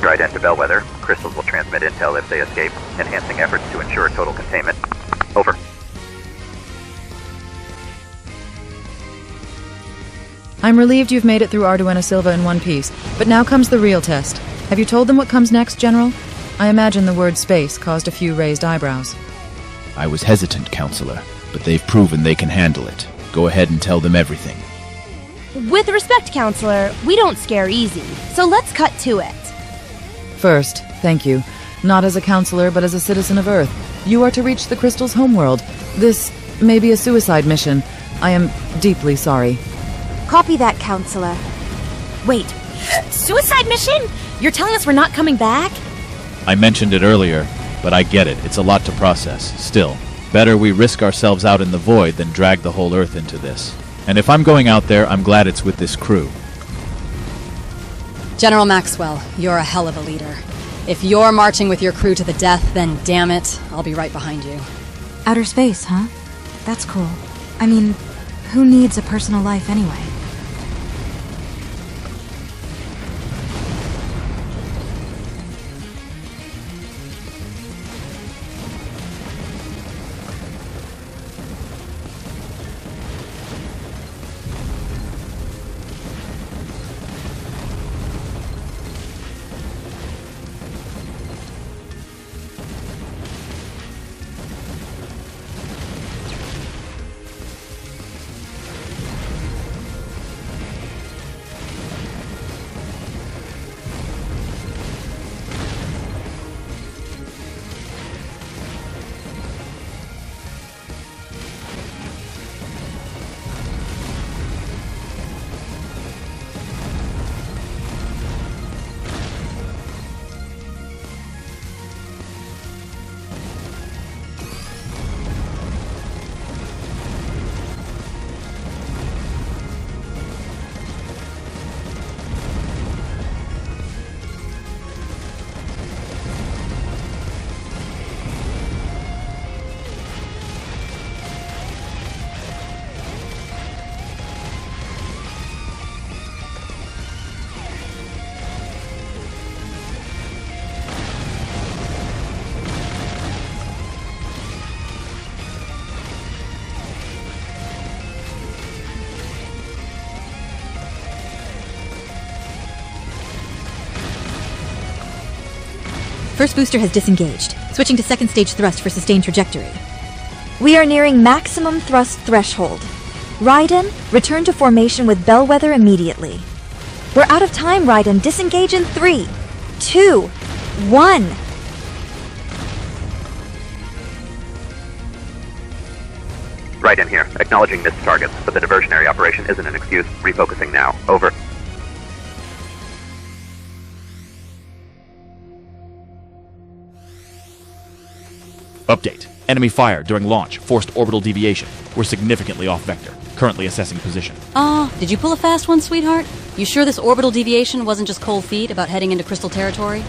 Raiden to Bellwether. Crystals will transmit intel if they escape, enhancing efforts to ensure total containment. Over. I'm relieved you've made it through Arduino Silva in one piece, but now comes the real test. Have you told them what comes next, General? I imagine the word space caused a few raised eyebrows. I was hesitant, Counselor, but they've proven they can handle it. Go ahead and tell them everything. With respect, Counselor, we don't scare easy, so let's cut to it. First, thank you. Not as a counselor, but as a citizen of Earth. You are to reach the Crystal's homeworld. This may be a suicide mission. I am deeply sorry. Copy that, Counselor. Wait, suicide mission? You're telling us we're not coming back? I mentioned it earlier, but I get it. It's a lot to process. Still, better we risk ourselves out in the void than drag the whole Earth into this. And if I'm going out there, I'm glad it's with this crew. General Maxwell, you're a hell of a leader. If you're marching with your crew to the death, then damn it, I'll be right behind you. Outer space, huh? That's cool. I mean, who needs a personal life anyway? First booster has disengaged. Switching to second stage thrust for sustained trajectory. We are nearing maximum thrust threshold. Raiden, return to formation with Bellwether immediately. We're out of time, Raiden. Disengage in 3, 2, 1. Raiden here, acknowledging missed targets, but the diversionary operation isn't an excuse. Refocusing now. Over. Update. Enemy fire during launch. Forced orbital deviation. We're significantly off vector. Currently assessing position. Did you pull a fast one, sweetheart? You sure this orbital deviation wasn't just cold feet about heading into crystal territory?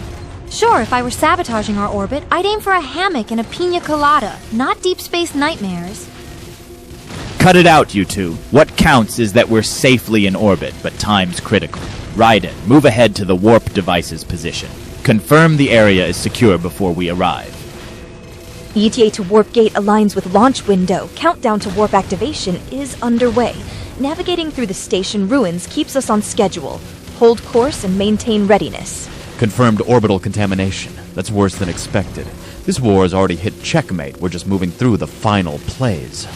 Sure, if I were sabotaging our orbit, I'd aim for a hammock and a pina colada, not deep space nightmares. Cut it out, you two. What counts is that we're safely in orbit, but time's critical. Raiden, move ahead to the warp device's position. Confirm the area is secure before we arrive. ETA to warp gate aligns with launch window. Countdown to warp activation is underway. Navigating through the station ruins keeps us on schedule. Hold course and maintain readiness. Confirmed orbital contamination. That's worse than expected. This war has already hit checkmate. We're just moving through the final plays.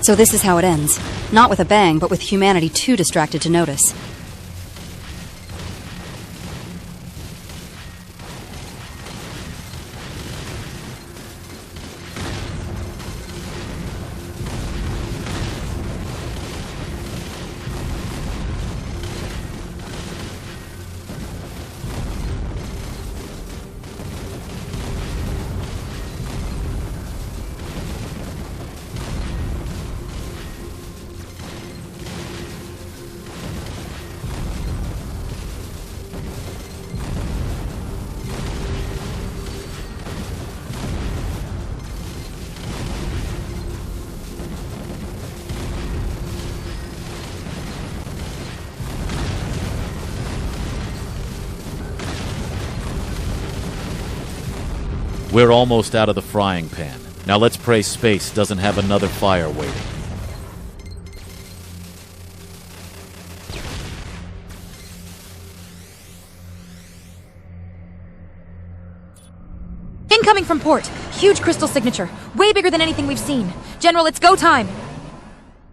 So this is how it ends. Not with a bang, but with humanity too distracted to notice. We're almost out of the frying pan. Now let's pray space doesn't have another fire waiting. Incoming from port. Huge crystal signature. Way bigger than anything we've seen. General, it's go time.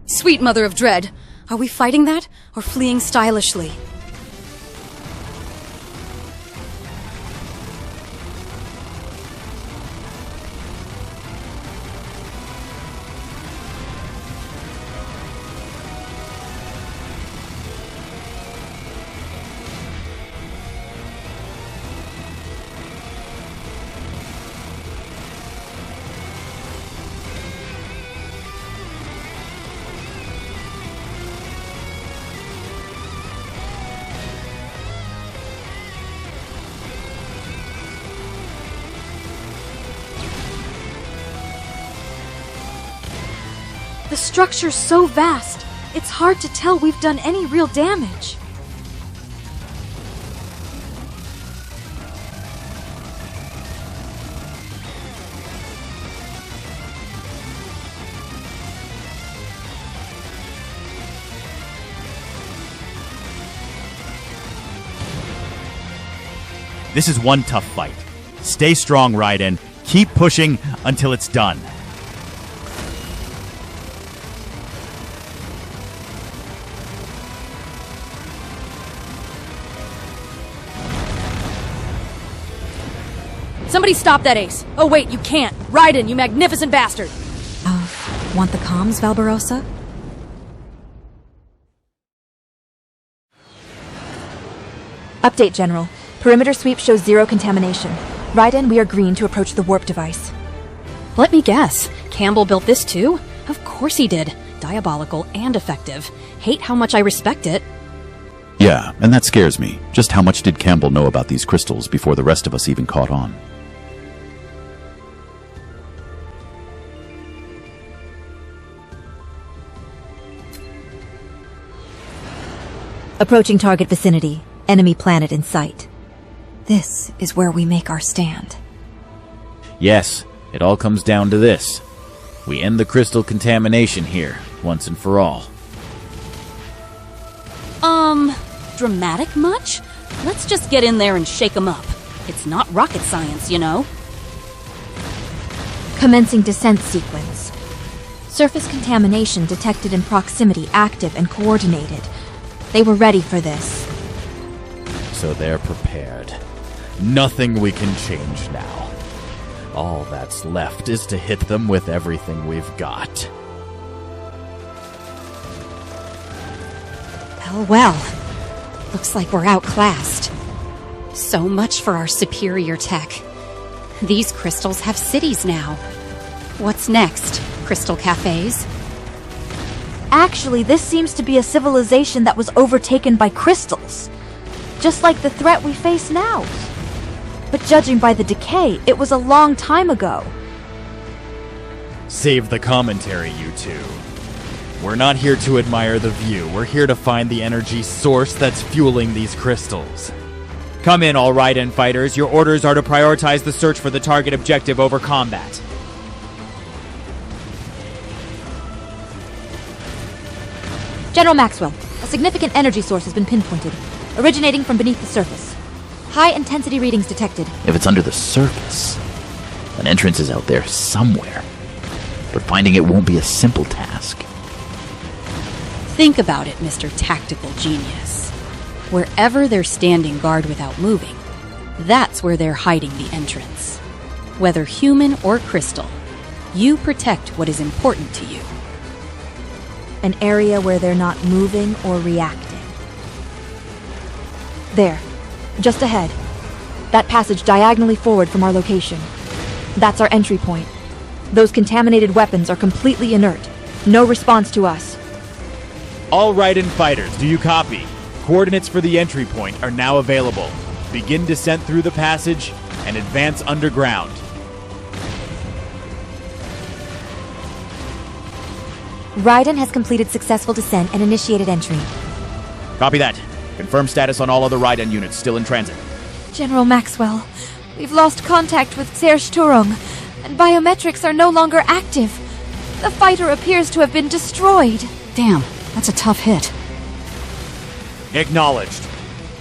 Sweet mother of dread. Are we fighting that, or fleeing stylishly? The structure's so vast, it's hard to tell we've done any real damage. This is one tough fight. Stay strong, Raiden. Keep pushing until it's done. Somebody stop that ace. Oh wait, you can't. Raiden, you magnificent bastard. Want the comms, Valbarossa? Update, General. Perimeter sweep shows 0 contamination. Raiden, we are green to approach the warp device. Let me guess. Campbell built this too? Of course he did. Diabolical and effective. Hate how much I respect it. Yeah, and that scares me. Just how much did Campbell know about these crystals before the rest of us even caught on? Approaching target vicinity. Enemy planet in sight. This is where we make our stand. Yes, it all comes down to this. We end the crystal contamination here, once and for all. Dramatic much? Let's just get in there and shake 'em up. It's not rocket science, you know. Commencing descent sequence. Surface contamination detected in proximity, active and coordinated. They were ready for this. So they're prepared. Nothing we can change now. All that's left is to hit them with everything we've got. Well. Looks like we're outclassed. So much for our superior tech. These crystals have cities now. What's next? Crystal cafes? Actually, this seems to be a civilization that was overtaken by crystals. Just like the threat we face now. But judging by the decay, it was a long time ago. Save the commentary, you two. We're not here to admire the view. We're here to find the energy source that's fueling these crystals. Come in, all Raiden fighters. Your orders are to prioritize the search for the target objective over combat. General Maxwell, a significant energy source has been pinpointed, originating from beneath the surface. High-intensity readings detected. If it's under the surface, an entrance is out there somewhere. But finding it won't be a simple task. Think about it, Mr. Tactical Genius. Wherever they're standing guard without moving, that's where they're hiding the entrance. Whether human or crystal, you protect what is important to you. An area where they're not moving or reacting. There. Just ahead. That passage diagonally forward from our location. That's our entry point. Those contaminated weapons are completely inert. No response to us. All Raiden fighters, do you copy? Coordinates for the entry point are now available. Begin descent through the passage and advance underground. Raiden has completed successful descent and initiated entry. Copy that. Confirm status on all other Raiden units still in transit. General Maxwell, we've lost contact with Serge Turong, and biometrics are no longer active. The fighter appears to have been destroyed. Damn, that's a tough hit. Acknowledged.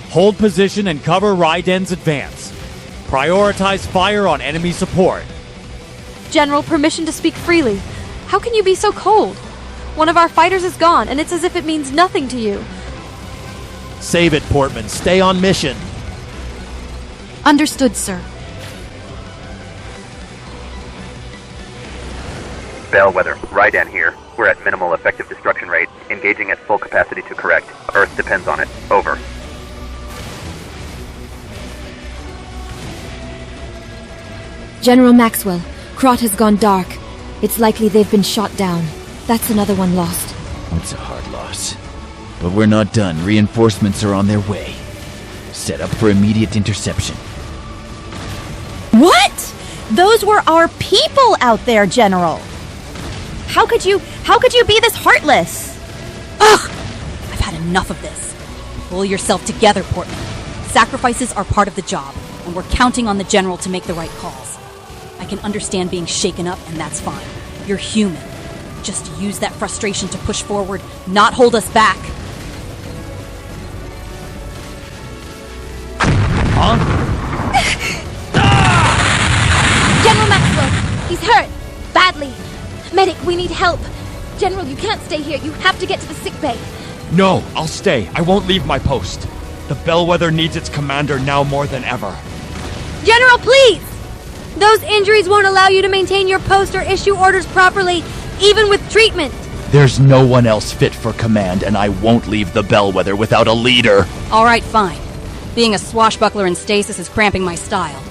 Hold position and cover Raiden's advance. Prioritize fire on enemy support. General, permission to speak freely. How can you be so cold? One of our fighters is gone, and it's as if it means nothing to you. Save it, Portman. Stay on mission. Understood, sir. Bellwether, Raiden here. We're at minimal effective destruction rate, engaging at full capacity to correct. Earth depends on it. Over. General Maxwell, Krot has gone dark. It's likely they've been shot down. That's another one lost. It's a hard loss. But we're not done. Reinforcements are on their way. Set up for immediate interception. What? Those were our people out there, General. How could you be this heartless? Ugh! I've had enough of this. Pull yourself together, Portman. Sacrifices are part of the job, and we're counting on the General to make the right calls. I can understand being shaken up, and that's fine. You're human. Just use that frustration to push forward, not hold us back. Huh? General Maxwell, he's hurt. Badly. Medic, we need help. General, you can't stay here. You have to get to the sickbay. No, I'll stay. I won't leave my post. The Bellwether needs its commander now more than ever. General, please! Those injuries won't allow you to maintain your post or issue orders properly, even with treatment. There's no one else fit for command, and I won't leave the Bellwether without a leader. All right, fine. Being a swashbuckler in stasis is cramping my style.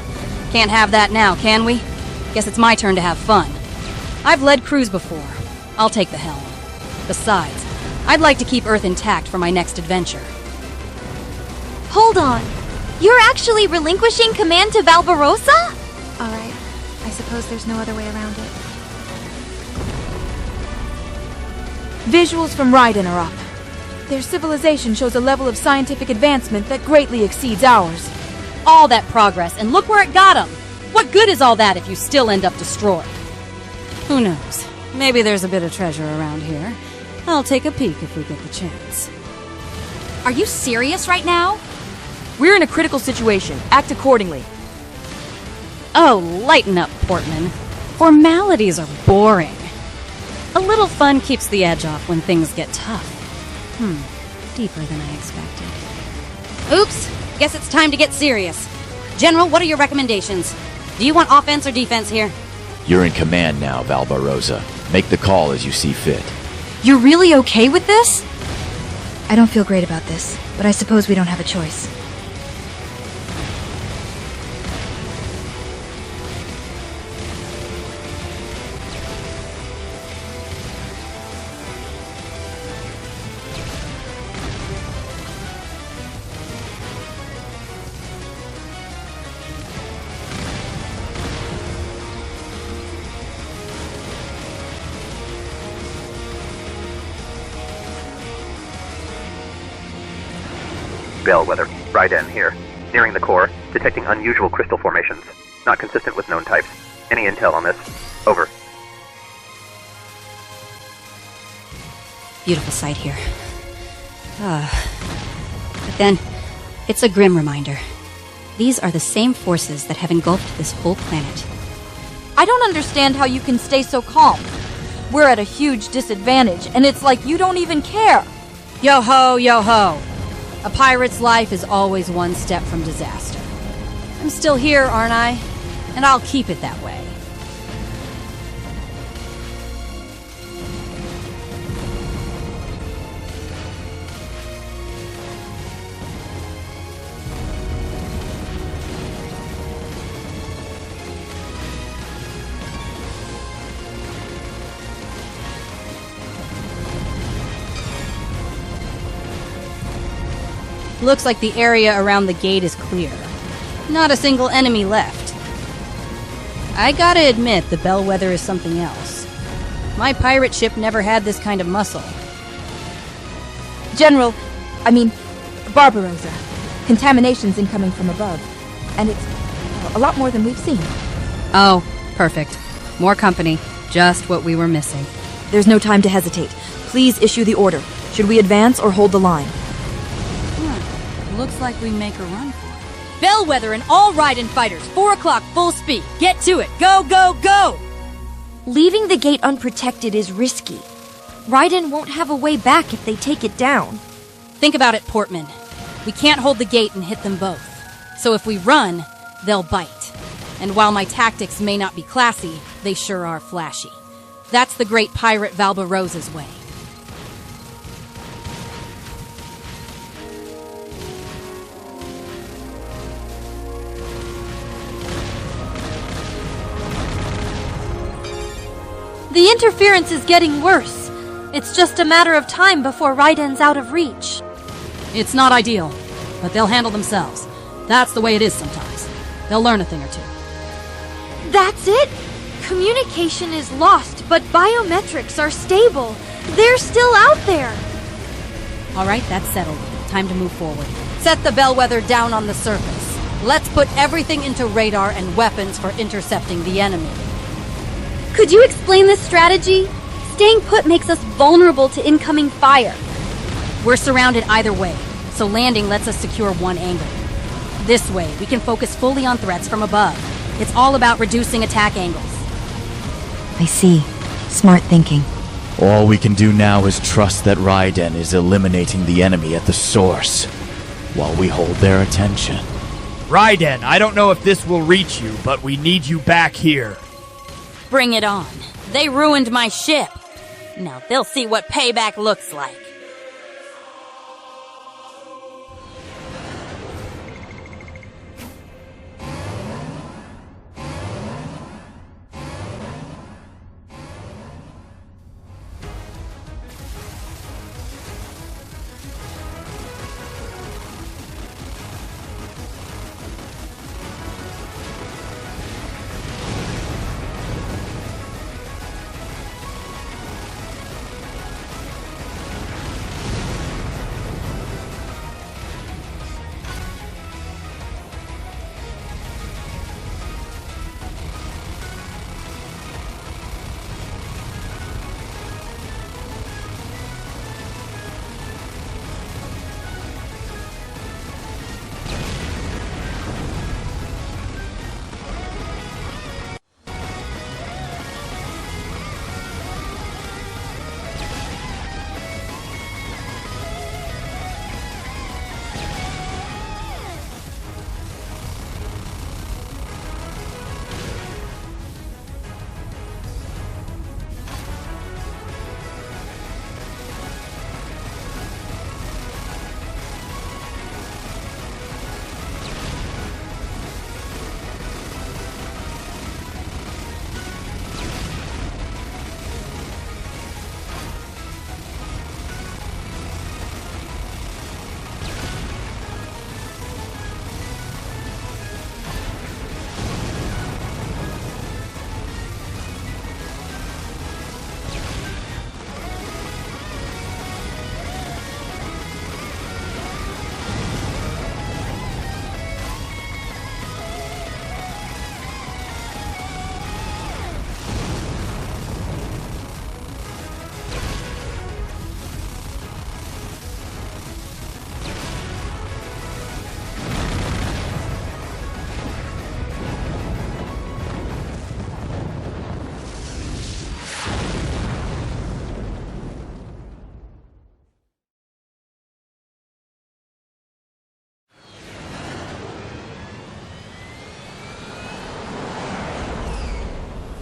Can't have that now, can we? Guess it's my turn to have fun. I've led crews before. I'll take the helm. Besides, I'd like to keep Earth intact for my next adventure. Hold on. You're actually relinquishing command to Valbarossa? All right. I suppose there's no other way around it. Visuals from Raiden are up. Their civilization shows a level of scientific advancement that greatly exceeds ours. All that progress, and look where it got them. What good is all that if you still end up destroyed? Who knows? Maybe there's a bit of treasure around here. I'll take a peek if we get the chance. Are you serious right now? We're in a critical situation. Act accordingly. Oh, lighten up, Portman. Formalities are boring. A little fun keeps the edge off when things get tough. Deeper than I expected. Oops! Guess it's time to get serious. General, what are your recommendations? Do you want offense or defense here? You're in command now, Valbarosa. Make the call as you see fit. You're really okay with this? I don't feel great about this, but I suppose we don't have a choice. Bellwether, Raiden here. Nearing the core, detecting unusual crystal formations. Not consistent with known types. Any intel on this? Over. Beautiful sight here. But then, it's a grim reminder. These are the same forces that have engulfed this whole planet. I don't understand how you can stay so calm. We're at a huge disadvantage, and it's like you don't even care. Yo ho, yo ho. A pirate's life is always one step from disaster. I'm still here, aren't I? And I'll keep it that way. Looks like the area around the gate is clear. Not a single enemy left. I gotta admit, the Bellwether is something else. My pirate ship never had this kind of muscle. Barbarossa. Contamination's incoming from above. And it's a lot more than we've seen. Oh, perfect. More company. Just what we were missing. There's no time to hesitate. Please issue the order. Should we advance or hold the line? Looks like we make a run for it. Bellwether and all Raiden fighters, 4 o'clock, full speed. Get to it. Go, go, go! Leaving the gate unprotected is risky. Raiden won't have a way back if they take it down. Think about it, Portman. We can't hold the gate and hit them both. So if we run, they'll bite. And while my tactics may not be classy, they sure are flashy. That's the great pirate Valbarossa's way. The interference is getting worse. It's just a matter of time before Raiden's out of reach. It's not ideal, but they'll handle themselves. That's the way it is sometimes. They'll learn a thing or two. That's it? Communication is lost, but biometrics are stable. They're still out there. All right, that's settled. Time to move forward. Set the Bellwether down on the surface. Let's put everything into radar and weapons for intercepting the enemy. Could you explain this strategy? Staying put makes us vulnerable to incoming fire. We're surrounded either way, so landing lets us secure one angle. This way, we can focus fully on threats from above. It's all about reducing attack angles. I see. Smart thinking. All we can do now is trust that Raiden is eliminating the enemy at the source, while we hold their attention. Raiden, I don't know if this will reach you, but we need you back here. Bring it on. They ruined my ship. Now they'll see what payback looks like.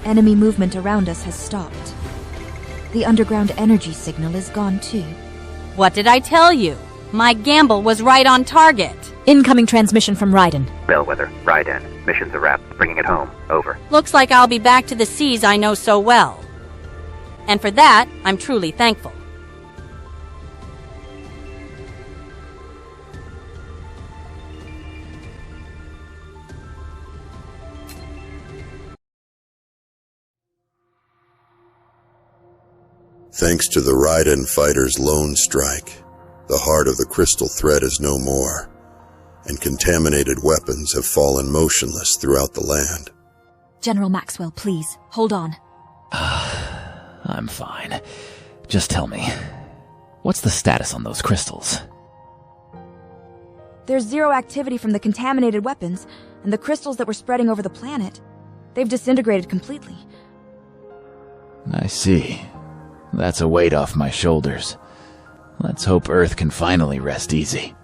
Enemy movement around us has stopped. The underground energy signal is gone too. What did I tell you? My gamble was right on target. Incoming transmission from Raiden. Bellwether, Raiden. Mission's a wrap. Bringing it home. Over. Looks like I'll be back to the seas I know so well. And for that, I'm truly thankful. Thanks to the Raiden fighter's lone strike, the heart of the crystal thread is no more, and contaminated weapons have fallen motionless throughout the land. General Maxwell, please, hold on. I'm fine. Just tell me, what's the status on those crystals? There's zero activity from the contaminated weapons, and the crystals that were spreading over the planet. They've disintegrated completely. I see. That's a weight off my shoulders. Let's hope Earth can finally rest easy.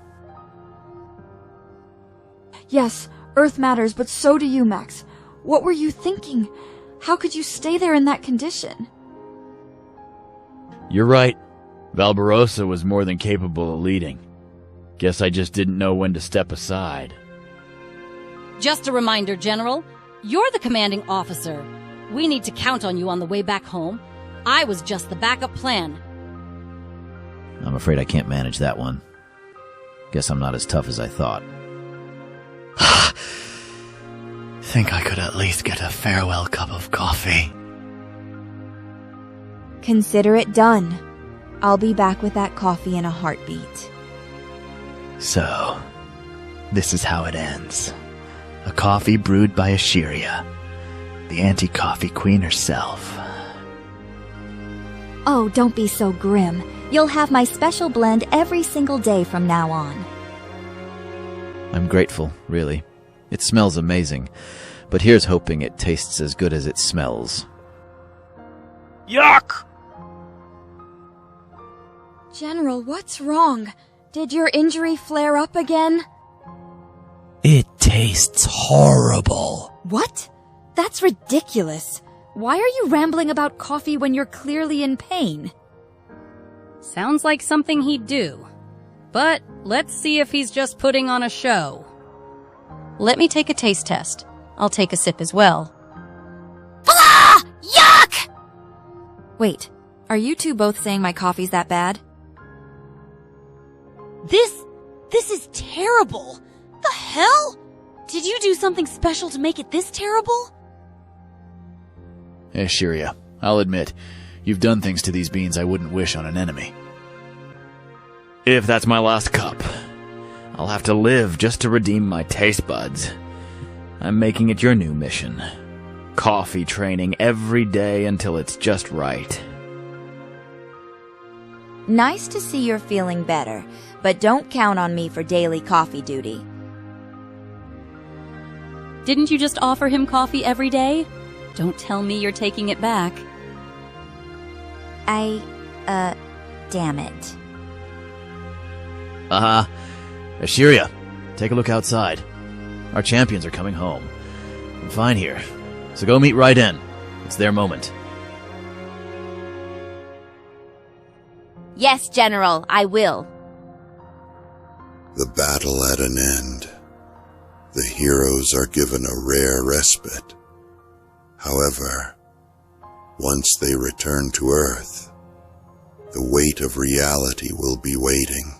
Yes, Earth matters, but so do you, Max. What were you thinking? How could you stay there in that condition? You're right. Valbarossa was more than capable of leading. Guess I just didn't know when to step aside. Just a reminder, General. You're the commanding officer. We need to count on you on the way back home. I was just the backup plan. I'm afraid I can't manage that one. Guess I'm not as tough as I thought. Think I could at least get a farewell cup of coffee. Consider it done. I'll be back with that coffee in a heartbeat. So, this is how it ends. A coffee brewed by Eshiria, the anti-coffee queen herself. Oh, don't be so grim. You'll have my special blend every single day from now on. I'm grateful, really. It smells amazing, but here's hoping it tastes as good as it smells. Yuck! General, what's wrong? Did your injury flare up again? It tastes horrible. What? That's ridiculous. Why are you rambling about coffee when you're clearly in pain? Sounds like something he'd do. But let's see if he's just putting on a show. Let me take a taste test. I'll take a sip as well. Blah! Yuck! Wait, are you two both saying my coffee's that bad? This is terrible. The hell? Did you do something special to make it this terrible? Eshiria, I'll admit, you've done things to these beans I wouldn't wish on an enemy. If that's my last cup, I'll have to live just to redeem my taste buds. I'm making it your new mission. Coffee training every day until it's just right. Nice to see you're feeling better, but don't count on me for daily coffee duty. Didn't you just offer him coffee every day? Don't tell me you're taking it back. Damn it. Eshiria, take a look outside. Our champions are coming home. I'm fine here, so go meet Raiden. It's their moment. Yes, General, I will. The battle at an end. The heroes are given a rare respite. However, once they return to Earth, the weight of reality will be waiting.